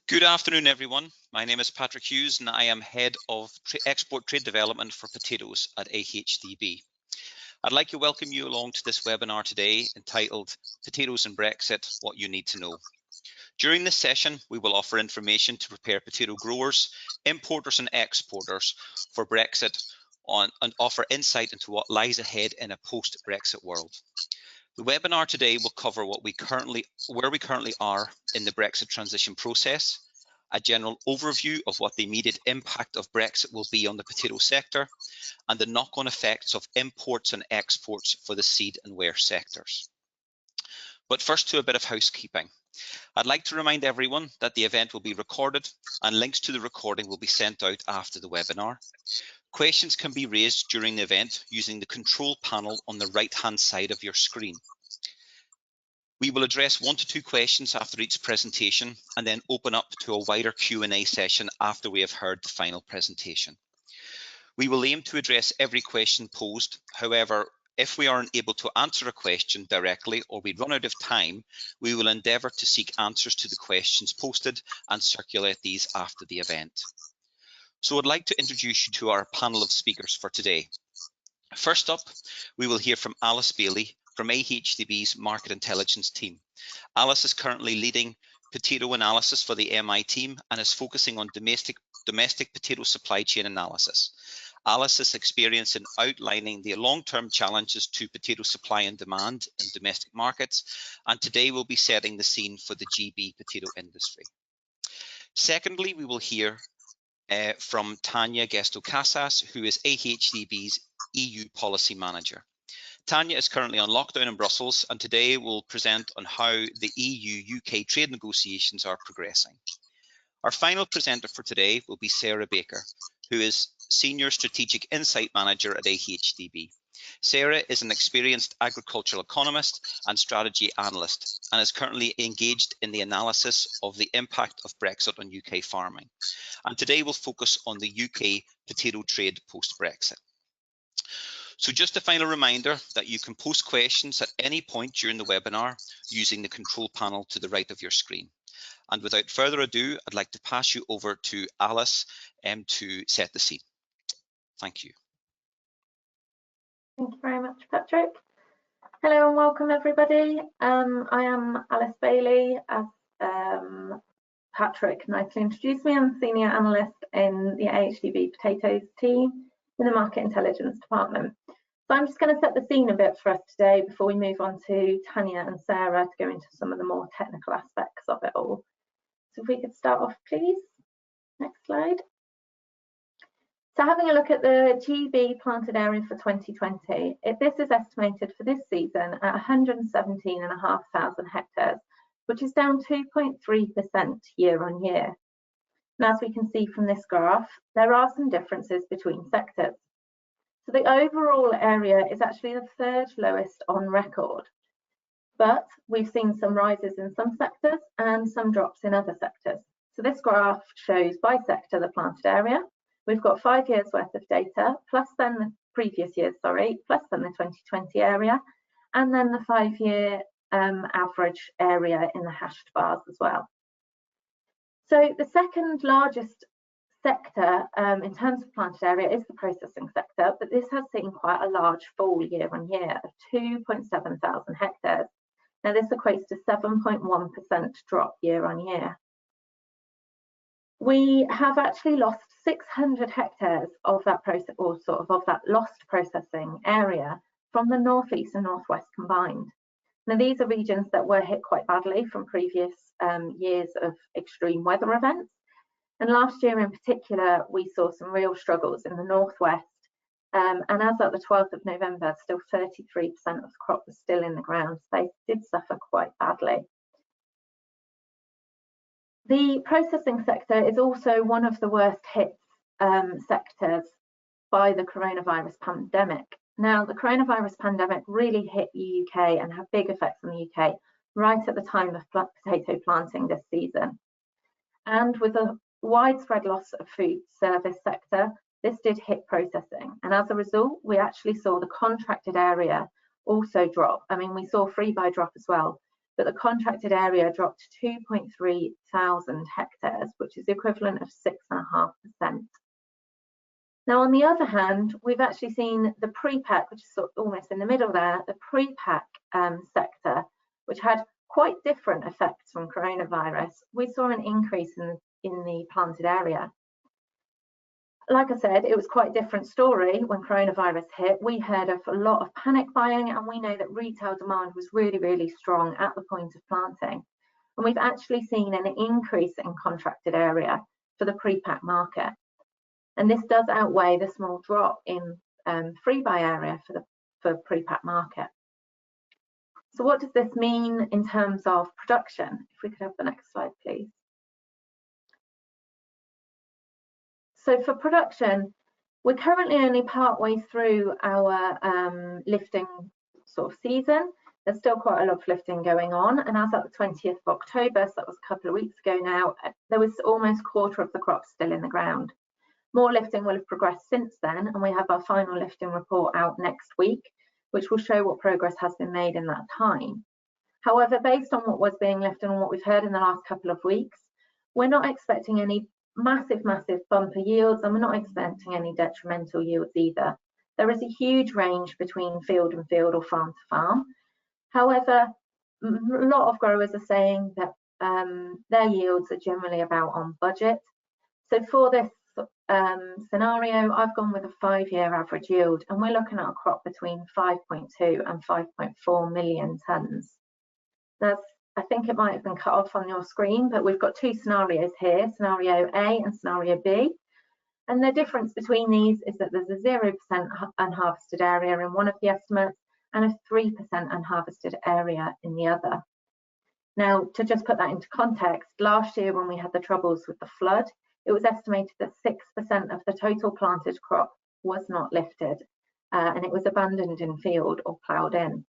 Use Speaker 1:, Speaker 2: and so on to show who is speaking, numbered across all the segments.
Speaker 1: Good afternoon, everyone. My name is Patrick Hughes and I am Head of Export Trade Development for Potatoes at AHDB. I'd like to welcome you along to this webinar today entitled Potatoes and Brexit, What You Need to Know. During this session, we will offer information to prepare potato growers, importers and exporters for Brexit and offer insight into what lies ahead in a post-Brexit world. The webinar today will cover where we currently are in the Brexit transition process, a general overview of what the immediate impact of Brexit will be on the potato sector, and the knock-on effects of imports and exports for the seed and ware sectors. But first, to a bit of housekeeping. I'd like to remind everyone that the event will be recorded and links to the recording will be sent out after the webinar. Questions can be raised during the event using the control panel on the right-hand side of your screen. We will address 1 to 2 questions after each presentation and then open up to a wider Q&A session after we have heard the final presentation. We will aim to address every question posed. However, if we aren't able to answer a question directly or we run out of time, we will endeavour to seek answers to the questions posted and circulate these after the event. So I'd like to introduce you to our panel of speakers for today. First up, we will hear from Alice Bailey from AHDB's Market Intelligence team. Alice is currently leading potato analysis for the MI team and is focusing on domestic potato supply chain analysis. Alice is experienced in outlining the long-term challenges to potato supply and demand in domestic markets, and today we'll be setting the scene for the GB potato industry. Secondly, we will hear from Tania Gesto-Casas, who is AHDB's EU Policy Manager. Tania is currently on lockdown in Brussels and today will present on how the EU-UK trade negotiations are progressing. Our final presenter for today will be Sarah Baker, who is Senior Strategic Insight Manager at AHDB. Sarah is an experienced agricultural economist and strategy analyst and is currently engaged in the analysis of the impact of Brexit on UK farming. And today we'll focus on the UK potato trade post-Brexit. So just a final reminder that you can post questions at any point during the webinar using the control panel to the right of your screen. And without further ado, I'd like to pass you over to Alice to set the scene. Thank you.
Speaker 2: Thank you very much, Patrick. Hello and welcome everybody. I am Alice Bailey, as Patrick nicely introduced me. I'm Senior Analyst in the AHDB Potatoes team in the Market Intelligence Department. So I'm just going to set the scene a bit for us today before we move on to Tania and Sarah to go into some of the more technical aspects of it all. So if we could start off, please. Next slide. So having a look at the GB planted area for 2020, this is estimated for this season at 117,500 hectares, which is down 2.3% year on year. Now, as we can see from this graph, there are some differences between sectors. So the overall area is actually the 3rd lowest on record, but we've seen some rises in some sectors and some drops in other sectors. So this graph shows by sector the planted area. We've got 5 years worth of data, plus then the previous years, plus then the 2020 area, and then the 5-year average area in the hashed bars as well. So the second largest sector in terms of planted area is the processing sector, but this has seen quite a large fall year on year of 2,700 hectares. Now this equates to 7.1% drop year on year. We have actually lost 600 hectares of that process, or sort of that lost processing area from the northeast and northwest combined. Now these are regions that were hit quite badly from previous years of extreme weather events. And last year in particular, we saw some real struggles in the northwest. And as at the 12th of November, still 33% of the crop was still in the ground. So they did suffer quite badly. The processing sector is also one of the worst hit sectors by the coronavirus pandemic. Now, the coronavirus pandemic really hit the UK and had big effects on the UK right at the time of potato planting this season. And with a widespread loss of food service sector, this did hit processing. And as a result, we actually saw the contracted area also drop. I mean, we saw free buy drop as well, but the contracted area dropped to 2.3 thousand hectares, which is the equivalent of 6.5%. Now, on the other hand, we've actually seen the pre-pack, which is sort of almost in the middle there, the pre-pack sector, which had quite different effects from coronavirus. We saw an increase in the planted area. Like I said, it was quite a different story when coronavirus hit. We heard of a lot of panic buying, and we know that retail demand was really, really strong at the point of planting. And we've actually seen an increase in contracted area for the pre-pack market. And this does outweigh the small drop in free buy area for pre-pack market. So what does this mean in terms of production? If we could have the next slide, please. So for production, we're currently only partway through our lifting sort of season. There's still quite a lot of lifting going on. And as at the 20th of October, so that was a couple of weeks ago now, there was almost a quarter of the crop still in the ground. More lifting will have progressed since then, and we have our final lifting report out next week, which will show what progress has been made in that time. However, based on what was being lifted and what we've heard in the last couple of weeks, we're not expecting any massive bumper yields, and we're not expecting any detrimental yields either. There is a huge range between field and field or farm to farm. However, a lot of growers are saying that their yields are generally about on budget. So for this scenario, I've gone with a 5-year average yield, and we're looking at a crop between 5.2 and 5.4 million tonnes. I think it might have been cut off on your screen, but we've got two scenarios here, scenario A and scenario B. And the difference between these is that there's a 0% unharvested area in one of the estimates and a 3% unharvested area in the other. Now, to just put that into context, last year when we had the troubles with the flood, it was estimated that 6% of the total planted crop was not lifted, and it was abandoned in field or ploughed in.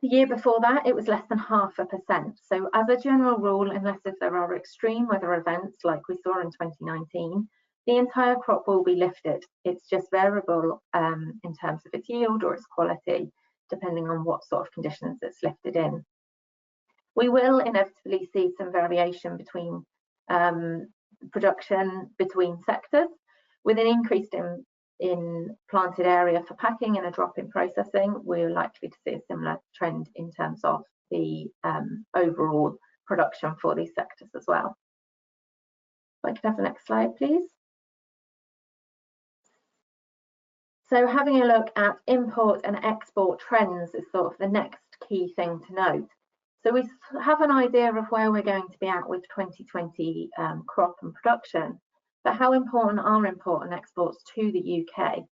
Speaker 2: The year before that, it was less than 0.5%. So as a general rule, unless if there are extreme weather events like we saw in 2019, the entire crop will be lifted. It's just variable in terms of its yield or its quality, depending on what sort of conditions it's lifted in. We will inevitably see some variation between production between sectors, with an increase in planted area for packing and a drop in processing. We're likely to see a similar trend in terms of the overall production for these sectors as well. If I could have the next slide, please. So having a look at import and export trends is sort of the next key thing to note. So we have an idea of where we're going to be at with 2020 crop and production, but how important are import and exports to the UK? If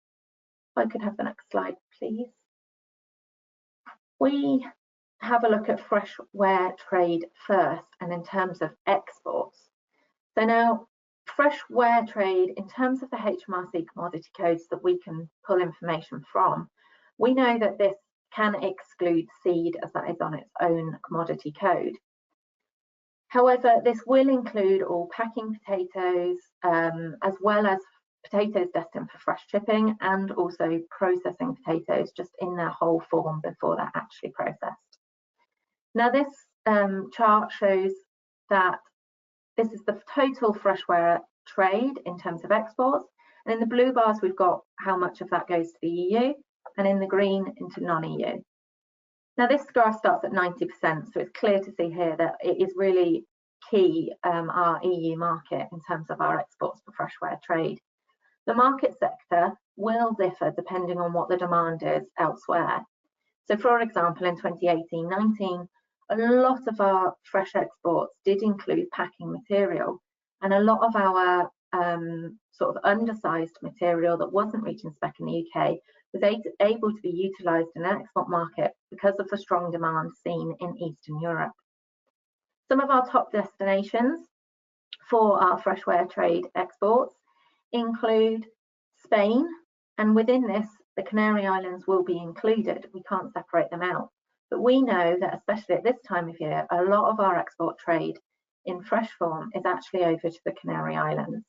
Speaker 2: I could have the next slide, please. We have a look at fresh ware trade first, and in terms of exports. So now, fresh ware trade, in terms of the HMRC commodity codes that we can pull information from, we know that this can exclude seed, as that is on its own commodity code. However, this will include all packing potatoes, as well as potatoes destined for fresh chipping, and also processing potatoes just in their whole form before they're actually processed. Now, this chart shows that this is the total freshware trade in terms of exports, and in the blue bars we've got how much of that goes to the EU, and in the green into non-EU. Now, this graph starts at 90%, so it's clear to see here that it is really key, our EU market, in terms of our exports for freshware trade. The market sector will differ depending on what the demand is elsewhere. So, for example, in 2018-19, a lot of our fresh exports did include packing material, and a lot of our sort of undersized material that wasn't reaching spec in the UK was able to be utilised in an export market because of the strong demand seen in Eastern Europe. Some of our top destinations for our freshware trade exports include Spain, and within this, the Canary Islands will be included. We can't separate them out. But we know that, especially at this time of year, a lot of our export trade in fresh form is actually over to the Canary Islands.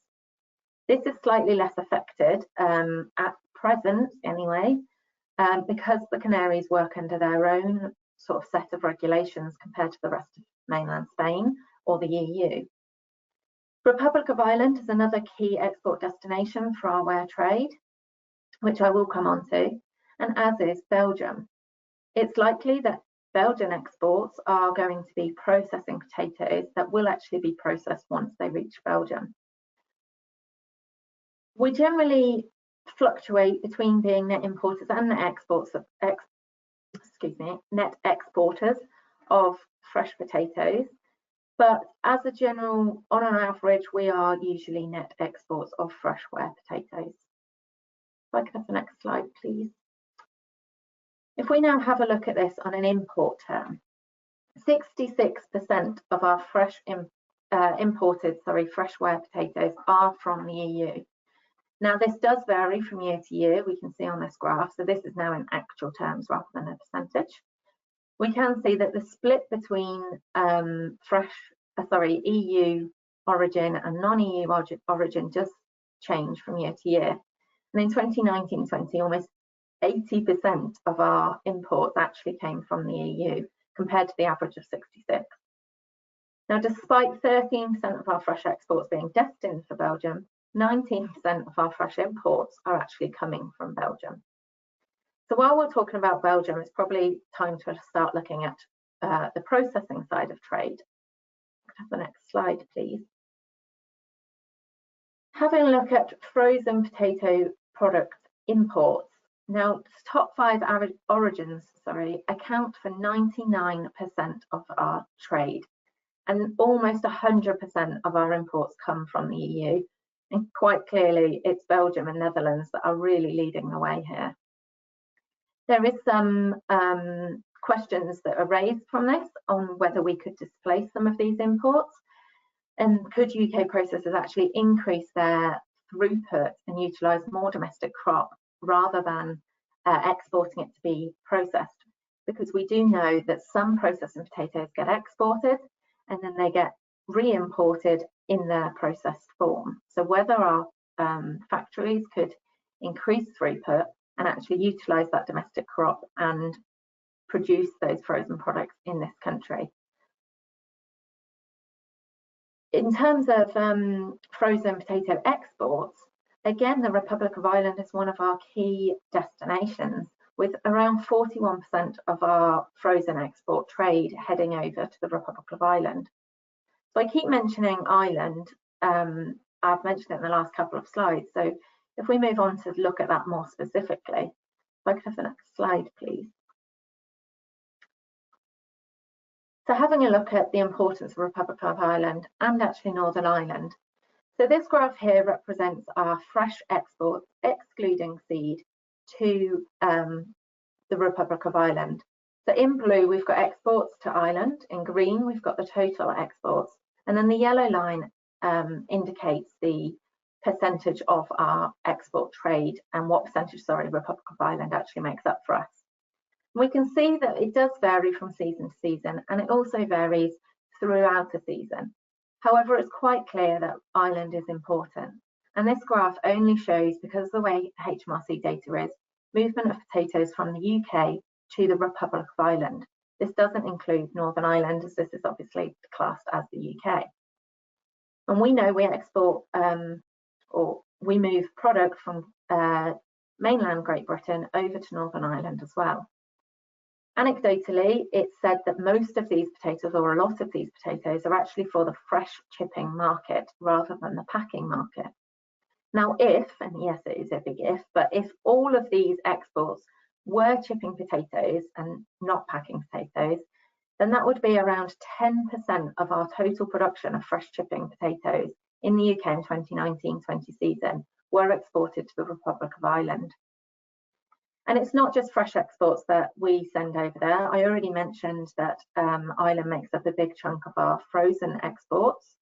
Speaker 2: This is slightly less affected at present anyway, because the Canaries work under their own sort of set of regulations compared to the rest of mainland Spain or the EU. Republic of Ireland is another key export destination for our ware trade, which I will come on to, and as is Belgium. It's likely that Belgian exports are going to be processing potatoes that will actually be processed once they reach Belgium. We generally fluctuate between being net importers and net exporters of fresh potatoes, but as a general, on an average, we are usually net exports of fresh ware potatoes. If I could have the next slide, please. If we now have a look at this on an import term, 66% of our imported fresh ware potatoes are from the EU. Now, this does vary from year to year, we can see on this graph, so this is now in actual terms rather than a percentage. We can see that the split between EU origin and non-EU origin does change from year to year. And in 2019-20, almost 80% of our imports actually came from the EU, compared to the average of 66. Now, despite 13% of our fresh exports being destined for Belgium, 19% of our fresh imports are actually coming from Belgium. So while we're talking about Belgium, it's probably time to start looking at the processing side of trade. Have the next slide, please. Having a look at frozen potato product imports. Now, top 5 origins, account for 99% of our trade, and almost 100% of our imports come from the EU. And quite clearly, it's Belgium and Netherlands that are really leading the way here. There is some questions that are raised from this on whether we could displace some of these imports, and could UK processors actually increase their throughput and utilise more domestic crop rather than exporting it to be processed, because we do know that some processing potatoes get exported and then they get re-imported in their processed form. So whether our factories could increase throughput and actually utilise that domestic crop and produce those frozen products in this country. In terms of frozen potato exports, again, the Republic of Ireland is one of our key destinations, with around 41% of our frozen export trade heading over to the Republic of Ireland. So I keep mentioning Ireland. I've mentioned it in the last couple of slides. So if we move on to look at that more specifically, if I could have the next slide, please. So having a look at the importance of the Republic of Ireland and actually Northern Ireland. So this graph here represents our fresh exports, excluding seed, to the Republic of Ireland. So in blue, we've got exports to Ireland. In green, we've got the total exports. And then the yellow line indicates the percentage of our export trade and what percentage, Republic of Ireland actually makes up for us. We can see that it does vary from season to season, and it also varies throughout the season. However, it's quite clear that Ireland is important. And this graph only shows, because of the way HMRC data is, movement of potatoes from the UK to the Republic of Ireland. This doesn't include Northern Ireland, as this is obviously classed as the UK. And we know we export or we move product from mainland Great Britain over to Northern Ireland as well. Anecdotally, it's said that most of these potatoes, or a lot of these potatoes, are actually for the fresh chipping market rather than the packing market. Now, if, and yes, it is a big if, but if all of these exports were chipping potatoes and not packing potatoes, then that would be around 10% of our total production of fresh chipping potatoes in the UK in 2019-20 season were exported to the Republic of Ireland. And it's not just fresh exports that we send over there. I already mentioned that Ireland makes up a big chunk of our frozen exports.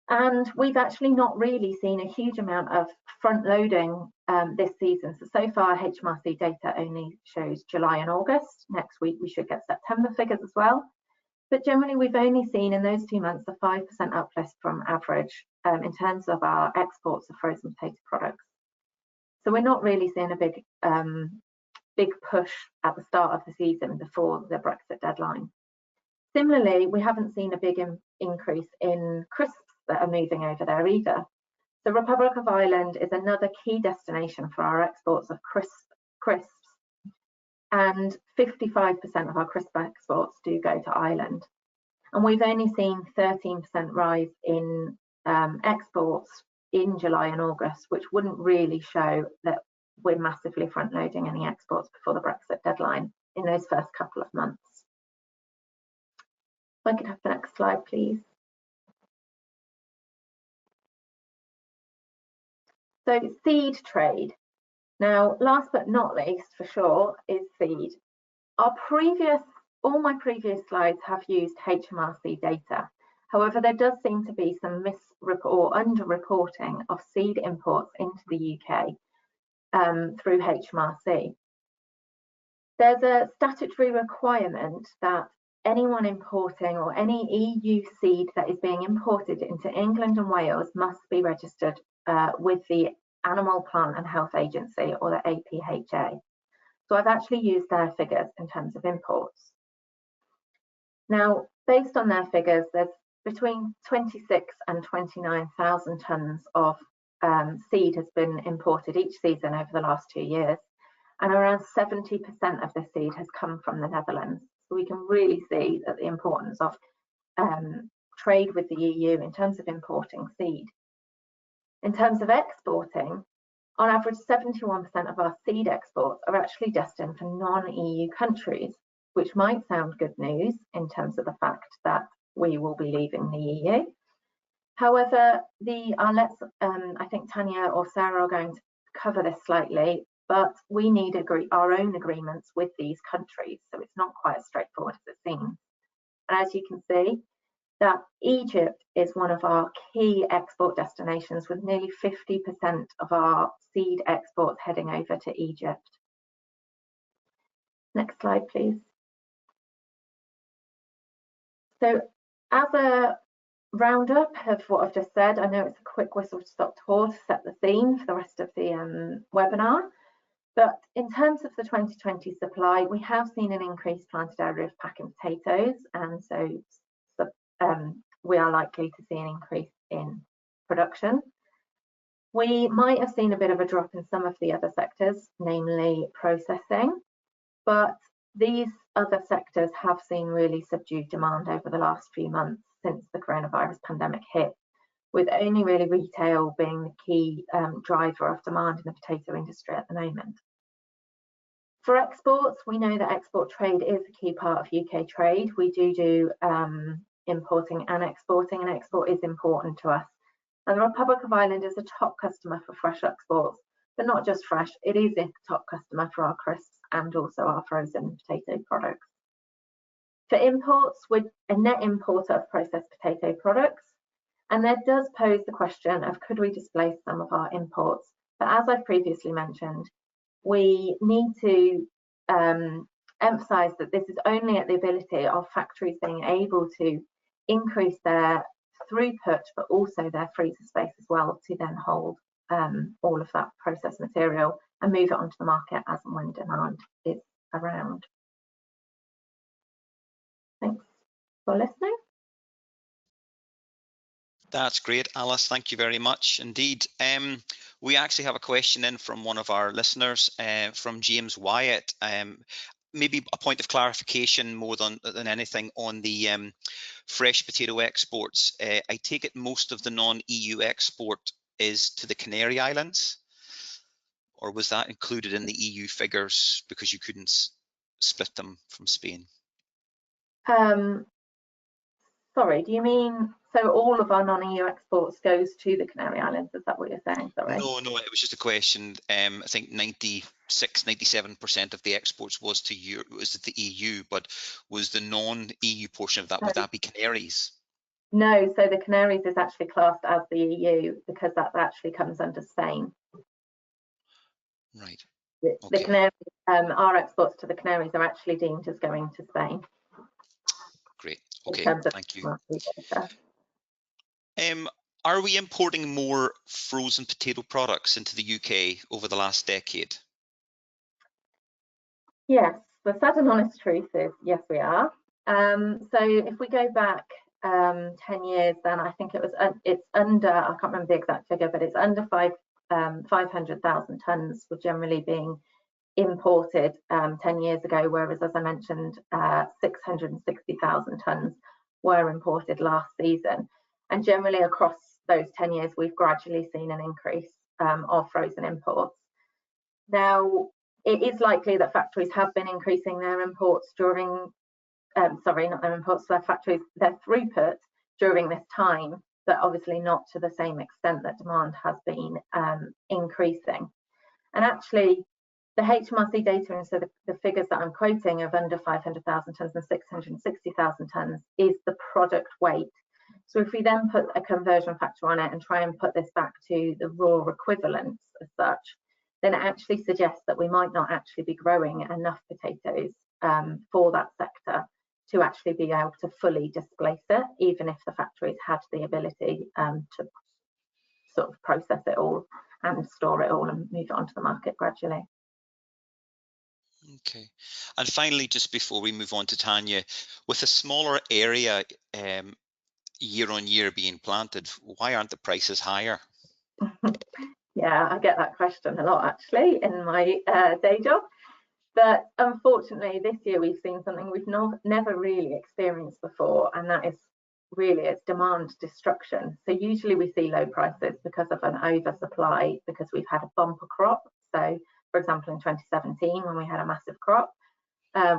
Speaker 2: And we've actually not really seen a huge amount of front loading this season. So far, HMRC data only shows July and August. Next week, we should get September figures as well. But generally, we've only seen in those 2 months a 5% uplift from average in terms of our exports of frozen potato products. So we're not really seeing a big big push at the start of the season before the Brexit deadline. Similarly, we haven't seen a big increase in crisps that are moving over there either. The Republic of Ireland is another key destination for our exports of crisps, and 55% of our crisp exports do go to Ireland. And we've only seen 13% rise in exports in July and August, which wouldn't really show that we're massively front loading any exports before the Brexit deadline in those first couple of months. If I could have the next slide, please. So seed trade. Now, last but not least, for sure, is seed. All my previous slides have used HMRC data. However, there does seem to be some or underreporting of seed imports into the UK through HMRC. There's a statutory requirement that anyone importing or any EU seed that is being imported into England and Wales must be registered with the Animal Plant and Health Agency, or the APHA. So I've actually used their figures in terms of imports. Now, based on their figures, there's between 26 and 29,000 tonnes of seed has been imported each season over the last 2 years, and around 70% of this seed has come from the Netherlands. So we can really see that the importance of trade with the EU in terms of importing seed. In terms of exporting, on average, 71% of our seed exports are actually destined for non-EU countries, which might sound good news in terms of the fact that we will be leaving the EU. However, I think Tania or Sarah are going to cover this slightly, but we need our own agreements with these countries, so it's not quite as straightforward as it seems. And as you can see, that Egypt is one of our key export destinations, with nearly 50% of our seed exports heading over to Egypt. Next slide, please. So as a roundup of what I've just said, I know it's a quick whistle-stop tour to set the scene for the rest of the webinar, but in terms of the 2020 supply, we have seen an increased planted area of packing potatoes, and so we are likely to see an increase in production. We might have seen a bit of a drop in some of the other sectors, namely processing, but these other sectors have seen really subdued demand over the last few months since the coronavirus pandemic hit, with only really retail being the key driver of demand in the potato industry at the moment. For exports, we know that export trade is a key part of UK trade. We do importing and exporting, and export is important to us. And the Republic of Ireland is a top customer for fresh exports, but not just fresh, it is a top customer for our crisps and also our frozen potato products. For imports, we're a net importer of processed potato products, and that does pose the question of could we displace some of our imports? But as I've previously mentioned, we need to emphasise that this is only at the ability of factories being able to increase their throughput, but also their freezer space as well, to then hold all of that processed material and move it onto the market as and when demand is around. Thanks for listening.
Speaker 1: That's great, Alice. Thank you very much indeed. We actually have a question in from one of our listeners, from James Wyatt. Maybe a point of clarification more than anything on the fresh potato exports. I take it most of the non-EU export is to the Canary Islands, or was that included in the EU figures because you couldn't split them from Spain?
Speaker 2: Sorry, do you mean, so all of our non-EU exports goes to the Canary Islands? Is that what you're saying? Sorry.
Speaker 1: No, it was just a question. I think 97% of the exports was to the EU, but was the non-EU portion of that, would that be Canaries?
Speaker 2: No, so the Canaries is actually classed as the EU because that actually comes under Spain.
Speaker 1: Right.
Speaker 2: The Canaries, our exports to the Canaries are actually deemed as going to Spain.
Speaker 1: Great. Okay, thank you. Are we importing more frozen potato products into the UK over the last decade?
Speaker 2: Yes, the sad and honest truth is yes, we are. So if we go back 10 years, then I think it's under, I can't remember the exact figure, but it's under 500,000 tonnes were generally being imported 10 years ago, whereas, as I mentioned, 660,000 tonnes were imported last season. And generally across those 10 years, we've gradually seen an increase of frozen imports. Now, it is likely that factories have been increasing their imports during, sorry, not their imports, their factories, their throughput during this time, but obviously not to the same extent that demand has been increasing. And actually, the HMRC data, and so the figures that I'm quoting of under 500,000 tonnes and 660,000 tonnes is the product weight. So if we then put a conversion factor on it and try and put this back to the raw equivalents as such, then it actually suggests that we might not actually be growing enough potatoes for that sector to actually be able to fully displace it, even if the factories had the ability to sort of process it all and store it all and move it onto the market gradually.
Speaker 1: Okay. And finally, just before we move on to Tania, with a smaller area year on year being planted, why aren't the prices higher?
Speaker 2: Yeah, I get that question a lot actually in my day job. But unfortunately, this year we've seen something we've never really experienced before, and that is really it's demand destruction. So usually we see low prices because of an oversupply, because we've had a bumper crop. So for example, in 2017, when we had a massive crop,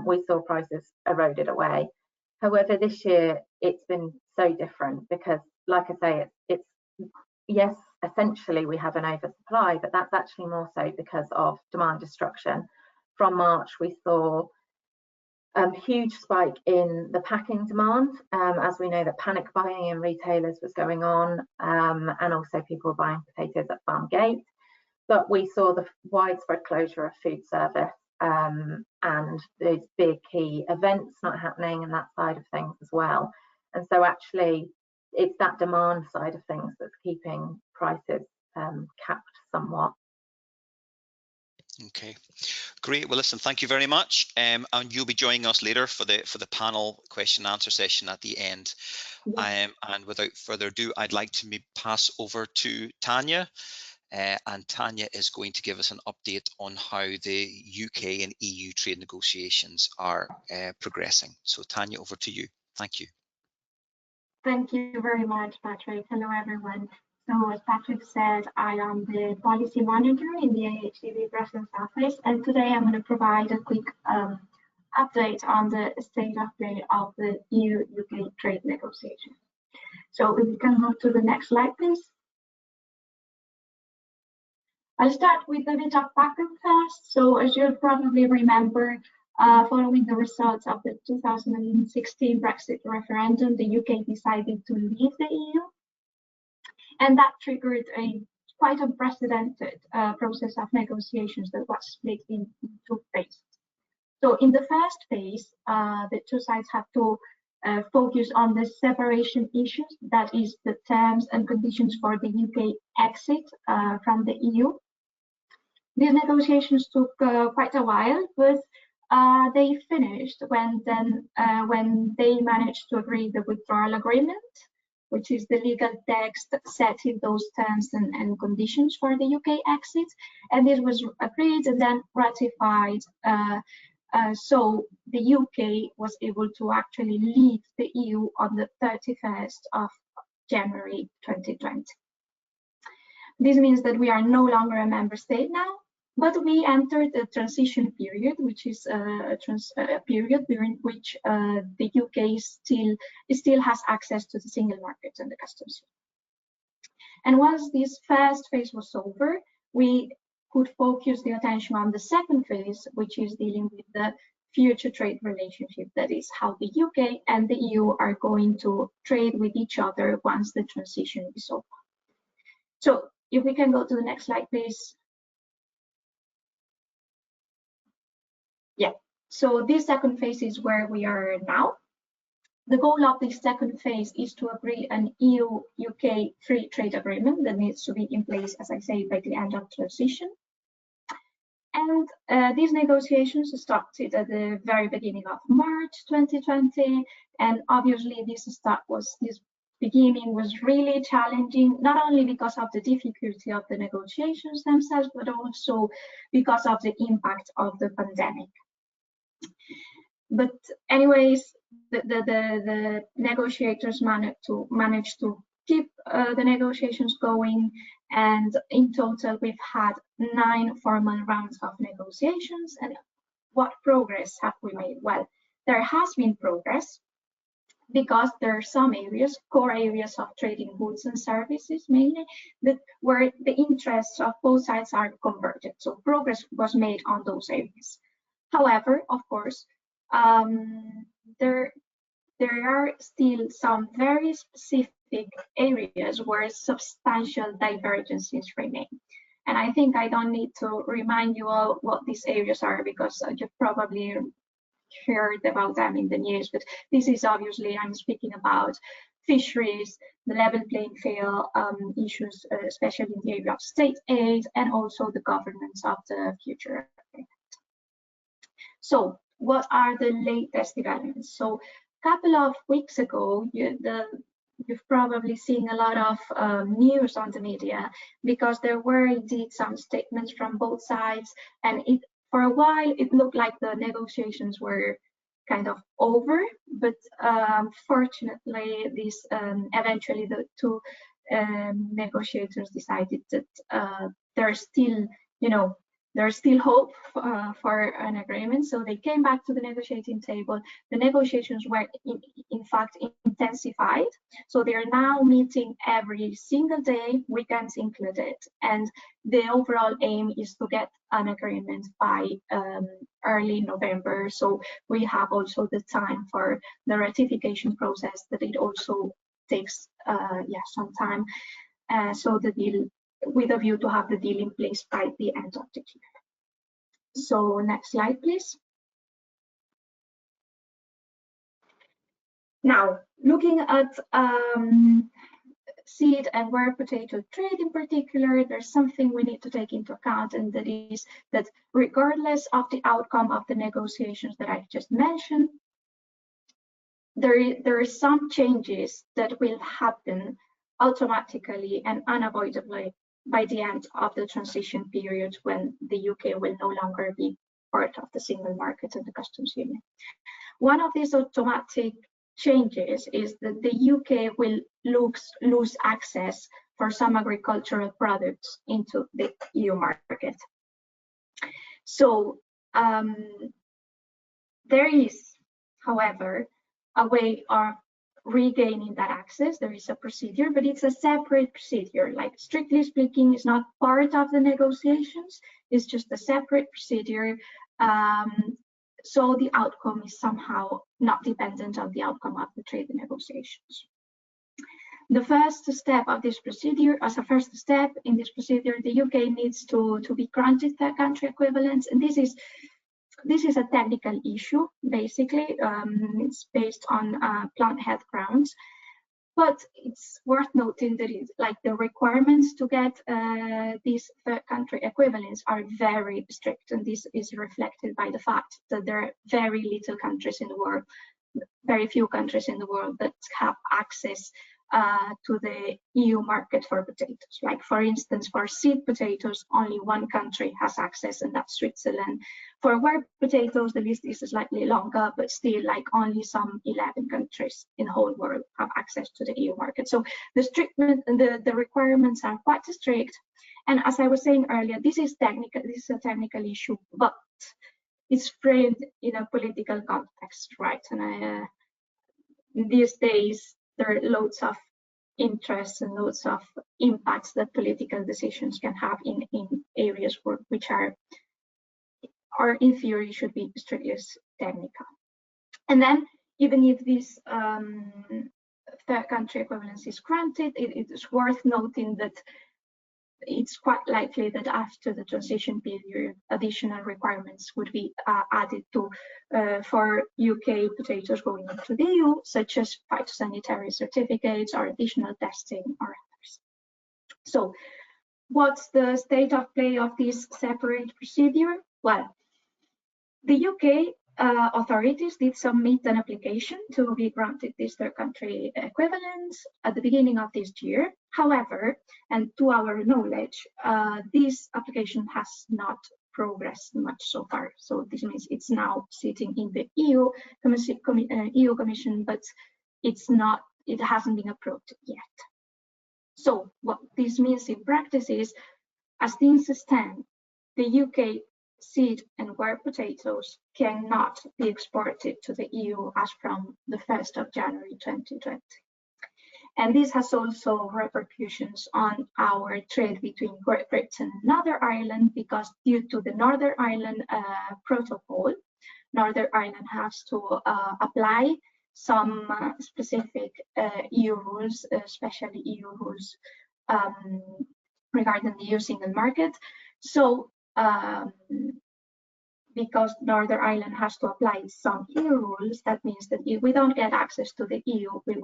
Speaker 2: we saw prices eroded away. However, this year it's been so different because, like I say, it's yes, essentially we have an oversupply, but that's actually more so because of demand destruction. From March, we saw a huge spike in the packing demand, as we know that panic buying in retailers was going on, and also people were buying potatoes at farm gate. But we saw the widespread closure of food service and those big key events not happening and that side of things as well. And so actually, it's that demand side of things that's keeping prices capped somewhat.
Speaker 1: Okay, great. Well, listen, thank you very much. And you'll be joining us later for the panel question and answer session at the end. Yes. And without further ado, I'd like to pass over to Tania. And Tania is going to give us an update on how the UK and EU trade negotiations are progressing. So Tania, over to you. Thank you.
Speaker 3: Thank you very much, Patrick. Hello, everyone. So as Patrick said, I am the policy manager in the AHDB Brussels office, and today I'm going to provide a quick update on the state of play of the EU-UK trade negotiations. So if we can go to the next slide, please. I'll start with a bit of background first. So as you'll probably remember, following the results of the 2016 Brexit referendum, the UK decided to leave the EU. And that triggered a quite unprecedented process of negotiations that was split in two phases. So in the first phase, the two sides have to focus on the separation issues, that is the terms and conditions for the UK exit from the EU. These negotiations took quite a while, but they finished when they managed to agree the withdrawal agreement, which is the legal text setting those terms and conditions for the UK exit. And this was agreed and then ratified. So the UK was able to actually leave the EU on the 31st of January 2020. This means that we are no longer a member state now, but we entered the transition period, which is a period during which the UK still has access to the single market and the customs. And once this first phase was over, we could focus the attention on the second phase, which is dealing with the future trade relationship, that is how the UK and the EU are going to trade with each other once the transition is over. So if we can go to the next slide, please. Yeah, so this second phase is where we are now. The goal of this second phase is to agree an EU-UK free trade agreement that needs to be in place, as I say, by the end of transition. And these negotiations started at the very beginning of March 2020, and obviously this beginning was really challenging, not only because of the difficulty of the negotiations themselves, but also because of the impact of the pandemic. But anyways, the negotiators managed to keep the negotiations going, and in total we've had 9 formal rounds of negotiations. And what progress have we made? Well, there has been progress, because there are some areas, core areas of trading goods and services mainly, where the interests of both sides are convergent. So progress was made on those areas. However, of course, there are still some very specific areas where substantial divergences remain. And I think I don't need to remind you all what these areas are, because you've probably heard about them in the news. But this is obviously, I'm speaking about fisheries, the level playing field issues, especially in the area of state aid, and also the governance of the future. So what are the latest developments? So a couple of weeks ago, you've probably seen a lot of news on the media, because there were indeed some statements from both sides, and for a while it looked like the negotiations were kind of over, but fortunately eventually the two negotiators decided that there's still hope for an agreement. So they came back to the negotiating table. The negotiations were in fact intensified. So they are now meeting every single day, weekends included. And the overall aim is to get an agreement by early November. So we have also the time for the ratification process, that it also takes some time. So the deal, with a view to have the deal in place by the end of the year. So next slide, please. Now, looking at seed and ware potato trade in particular, there's something we need to take into account, and that is that regardless of the outcome of the negotiations that I've just mentioned, there are some changes that will happen automatically and unavoidably by the end of the transition period, when the UK will no longer be part of the single market and the customs union. One of these automatic changes is that the UK will lose access for some agricultural products into the EU market. So there is, however, a way of regaining that access. There is a procedure, but it's a separate procedure. Like, strictly speaking, it's not part of the negotiations. It's just a separate procedure. So the outcome is somehow not dependent on the outcome of the trade negotiations. The first step of this procedure, as a first step in this procedure, the UK needs to be granted third country equivalence, and this is a technical issue. Basically, it's based on plant health grounds, but it's worth noting that the requirements to get these third country equivalents are very strict, and this is reflected by the fact that there are very few countries in the world that have access to the EU market for potatoes. Like, for instance, for seed potatoes, only one country has access, and that's Switzerland. For ware potatoes, the list is slightly longer, but still, only some 11 countries in the whole world have access to the EU market. So the requirements are quite strict. And as I was saying earlier, this is technical. This is a technical issue, but it's framed in a political context, right? And these days, there are loads of interests and loads of impacts that political decisions can have in areas which are in theory should be strictly technical. And then, even if this third country equivalence is granted, it is worth noting that it's quite likely that after the transition period, additional requirements would be added to for UK potatoes going into the EU, such as phytosanitary certificates or additional testing or others. So what's the state of play of this separate procedure? Well, the UK authorities did submit an application to be granted this third country equivalence at the beginning of this year. However, and to our knowledge, this application has not progressed much so far. So this means it's now sitting in the EU Commission, but it hasn't been approved yet. So what this means in practice is, as things stand, the UK seed and ware potatoes cannot be exported to the EU as from the 1st of January 2020. And this has also repercussions on our trade between Great Britain and Northern Ireland, because due to the Northern Ireland Protocol, Northern Ireland has to apply some specific EU rules, especially EU rules regarding the EU single market. So because Northern Ireland has to apply some EU rules, that means that if we don't get access to the EU, we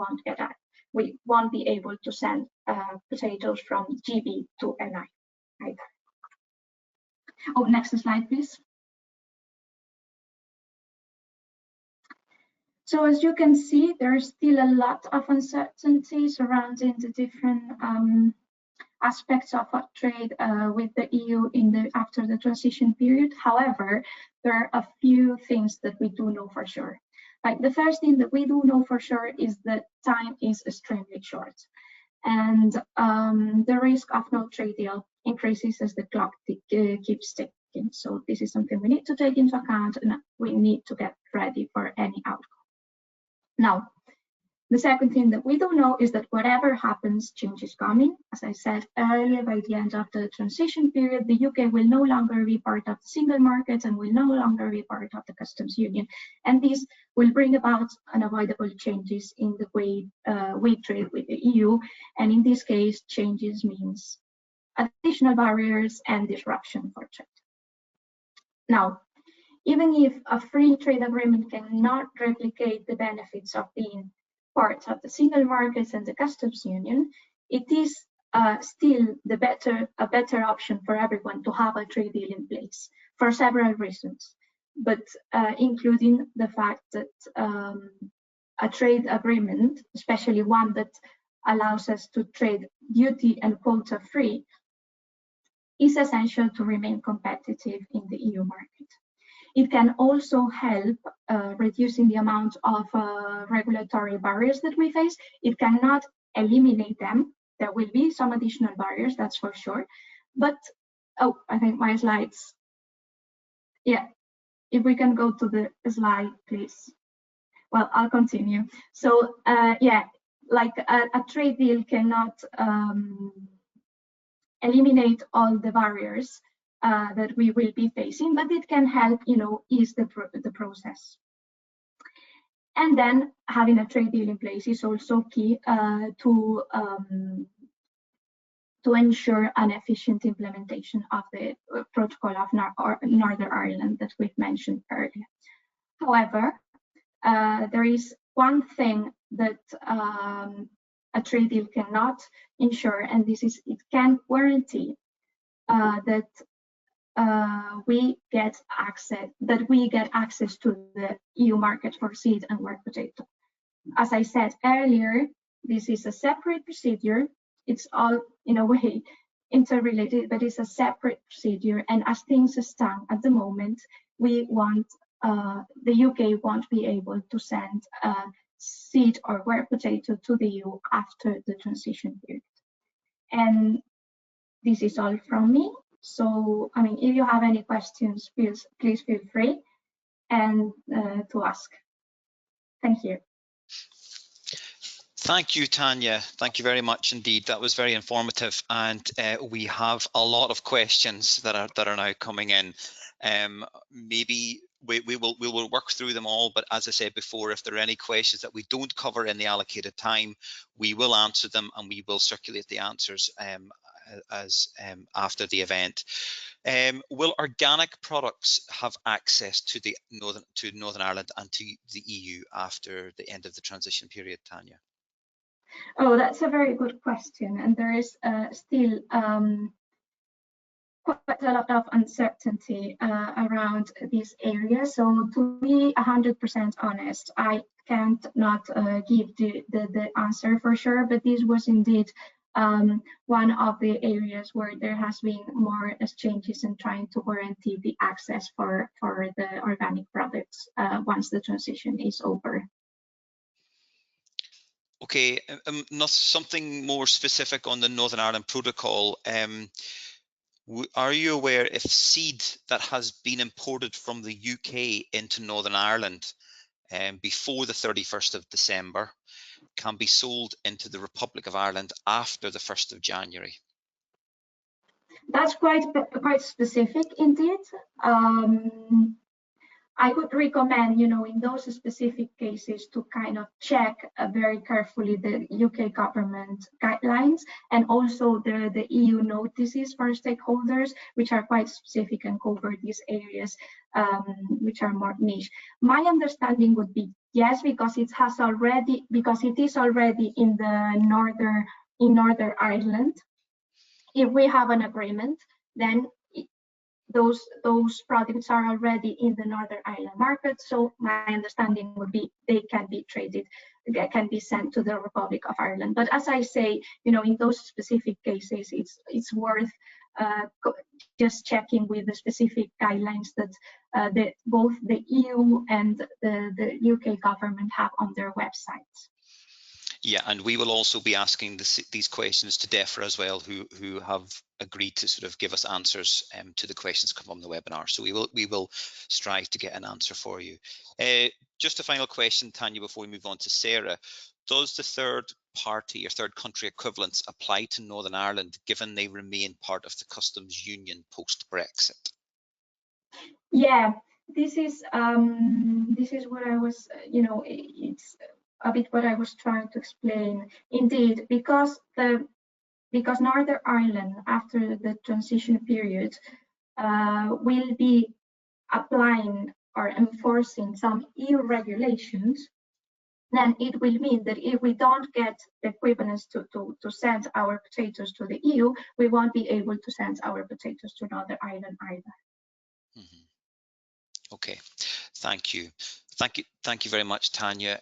Speaker 3: won't be able to send potatoes from GB to NI either. Oh, next slide, please. So as you can see, there's still a lot of uncertainty surrounding the different aspects of trade with the EU after the transition period. However, there are a few things that we do know for sure. Like the first thing that we do know for sure is that time is extremely short, and the risk of no trade deal increases as the clock keeps ticking. So this is something we need to take into account, and we need to get ready for any outcome. Now, the second thing that we do know is that whatever happens, change is coming. As I said earlier, by the end of the transition period, the UK will no longer be part of the single market and will no longer be part of the customs union. And this will bring about unavoidable changes in the way we trade with the EU. And in this case, changes means additional barriers and disruption for trade. Now, even if a free trade agreement cannot replicate the benefits of being part of the single markets and the customs union, it is still a better option for everyone to have a trade deal in place for several reasons, but including the fact that a trade agreement, especially one that allows us to trade duty and quota free, is essential to remain competitive in the EU market. It can also help reducing the amount of regulatory barriers that we face. It cannot eliminate them. There will be some additional barriers, that's for sure. But, oh, I think my slides. Yeah, if we can go to the slide, please. Well, I'll continue. So, yeah, like a trade deal cannot eliminate all the barriers that we will be facing, but it can help, ease the process. And then having a trade deal in place is also key to ensure an efficient implementation of the protocol of Northern Ireland that we've mentioned earlier. However, there is one thing that a trade deal cannot ensure, and this is it can guarantee that we get access to the EU market for seed and ware potato. As I said earlier, this is a separate procedure. It's all in a way interrelated, but it's a separate procedure. And as things stand at the moment, we want the UK won't be able to send seed or ware potato to the EU after the transition period. And this is all from me. So, I mean, if you have any questions, please feel free and to ask. Thank you.
Speaker 1: Thank you, Tania. Thank you very much indeed. That was very informative, and we have a lot of questions that are now coming in. Maybe we will work through them all, but as I said before, if there are any questions that we don't cover in the allocated time, we will answer them and we will circulate the answers after the event. Will organic products have access to Northern Ireland and to the EU after the end of the transition period, Tania?
Speaker 3: Oh, that's a very good question, and there is still quite a lot of uncertainty around this area. So to be 100% honest, I can't not give the answer for sure, but this was indeed one of the areas where there has been more changes in trying to guarantee the access for the organic products once the transition is over.
Speaker 1: Okay, not something more specific on the Northern Ireland Protocol. Are you aware if seed that has been imported from the UK into Northern Ireland before the 31st of December can be sold into the Republic of Ireland after the 1st of January?
Speaker 3: That's quite specific indeed. I would recommend, in those specific cases to kind of check very carefully the UK government guidelines and also the EU notices for stakeholders, which are quite specific and cover these areas which are more niche. My understanding would be yes, because it is already in the Northern Ireland. If we have an agreement, then those products are already in the Northern Ireland market. So my understanding would be they can be traded, they can be sent to the Republic of Ireland. But as I say, in those specific cases, it's worth just checking with the specific guidelines that both the EU and the UK government have on their websites.
Speaker 1: Yeah, and we will also be asking these questions to DEFRA as well, who have agreed to sort of give us answers to the questions come on the webinar. So we will strive to get an answer for you. Just a final question, Tania, before we move on to Sarah. Does the third party or third country equivalents apply to Northern Ireland, given they remain part of the customs union post-Brexit?
Speaker 3: Yeah, this is what I was, it's a bit what I was trying to explain. Indeed, because Northern Ireland, after the transition period, will be applying or enforcing some EU regulations, then it will mean that if we don't get the equivalence to send our potatoes to the EU, we won't be able to send our potatoes to Northern Ireland either.
Speaker 1: Mm-hmm. Okay, thank you very much, Tania.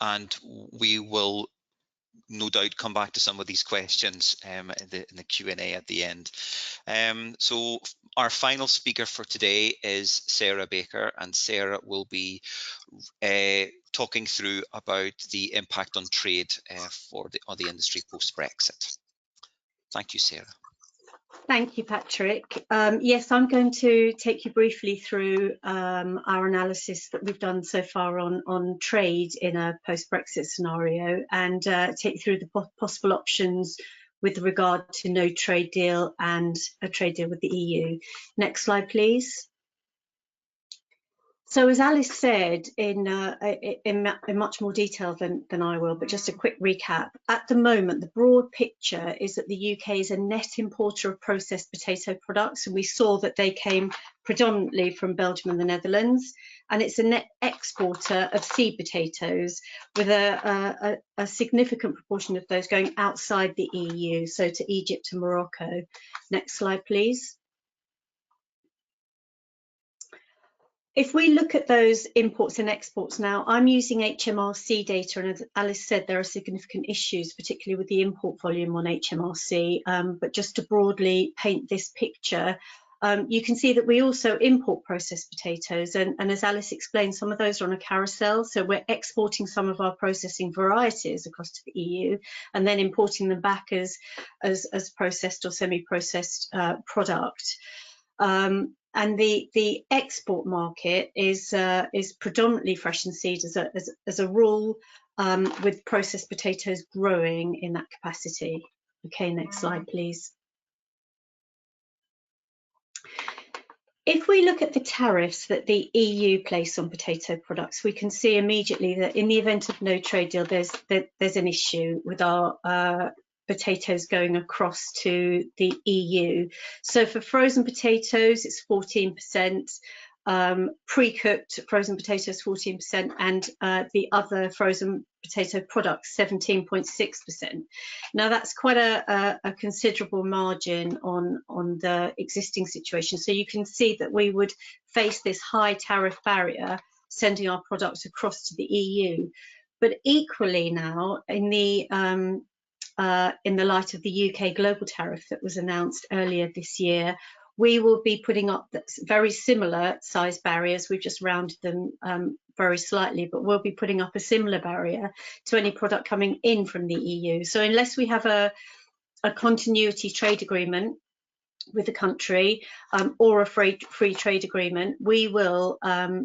Speaker 1: And we will no doubt come back to some of these questions in the Q&A at the end. So our final speaker for today is Sarah Baker, and Sarah will be talking through about the impact on trade on the industry post-Brexit. Thank you, Sarah.
Speaker 4: Thank you, Patrick. Yes, I'm going to take you briefly through our analysis that we've done so far on trade in a post-Brexit scenario, and take you through the possible options with regard to no trade deal and a trade deal with the EU. Next slide, please. So as Alice said in much more detail than I will, but just a quick recap. At the moment, the broad picture is that the UK is a net importer of processed potato products, and we saw that they came predominantly from Belgium and the Netherlands, and it's a net exporter of seed potatoes, with a significant proportion of those going outside the EU, so to Egypt and Morocco. Next slide, please. If we look at those imports and exports now, I'm using HMRC data, and as Alice said, there are significant issues, particularly with the import volume on HMRC. But just to broadly paint this picture, you can see that we also import processed potatoes, and as Alice explained, some of those are on a carousel. So we're exporting some of our processing varieties across to the EU, and then importing them back as processed or semi-processed product. And the export market is predominantly fresh and seed as a rule, with processed potatoes growing in that capacity. Okay, next slide, please. If we look at the tariffs that the EU place on potato products, we can see immediately that in the event of no trade deal, there's an issue with our potatoes going across to the EU. So for frozen potatoes, it's 14%. pre-cooked frozen potatoes 14%, and the other frozen potato products 17.6%. Now that's quite a considerable margin on the existing situation. So you can see that we would face this high tariff barrier sending our products across to the EU. But equally now, in the light of the UK global tariff that was announced earlier this year, we will be putting up very similar size barriers. We've just rounded them very slightly, but we'll be putting up a similar barrier to any product coming in from the EU. So unless we have a continuity trade agreement with the country or a free trade agreement, we will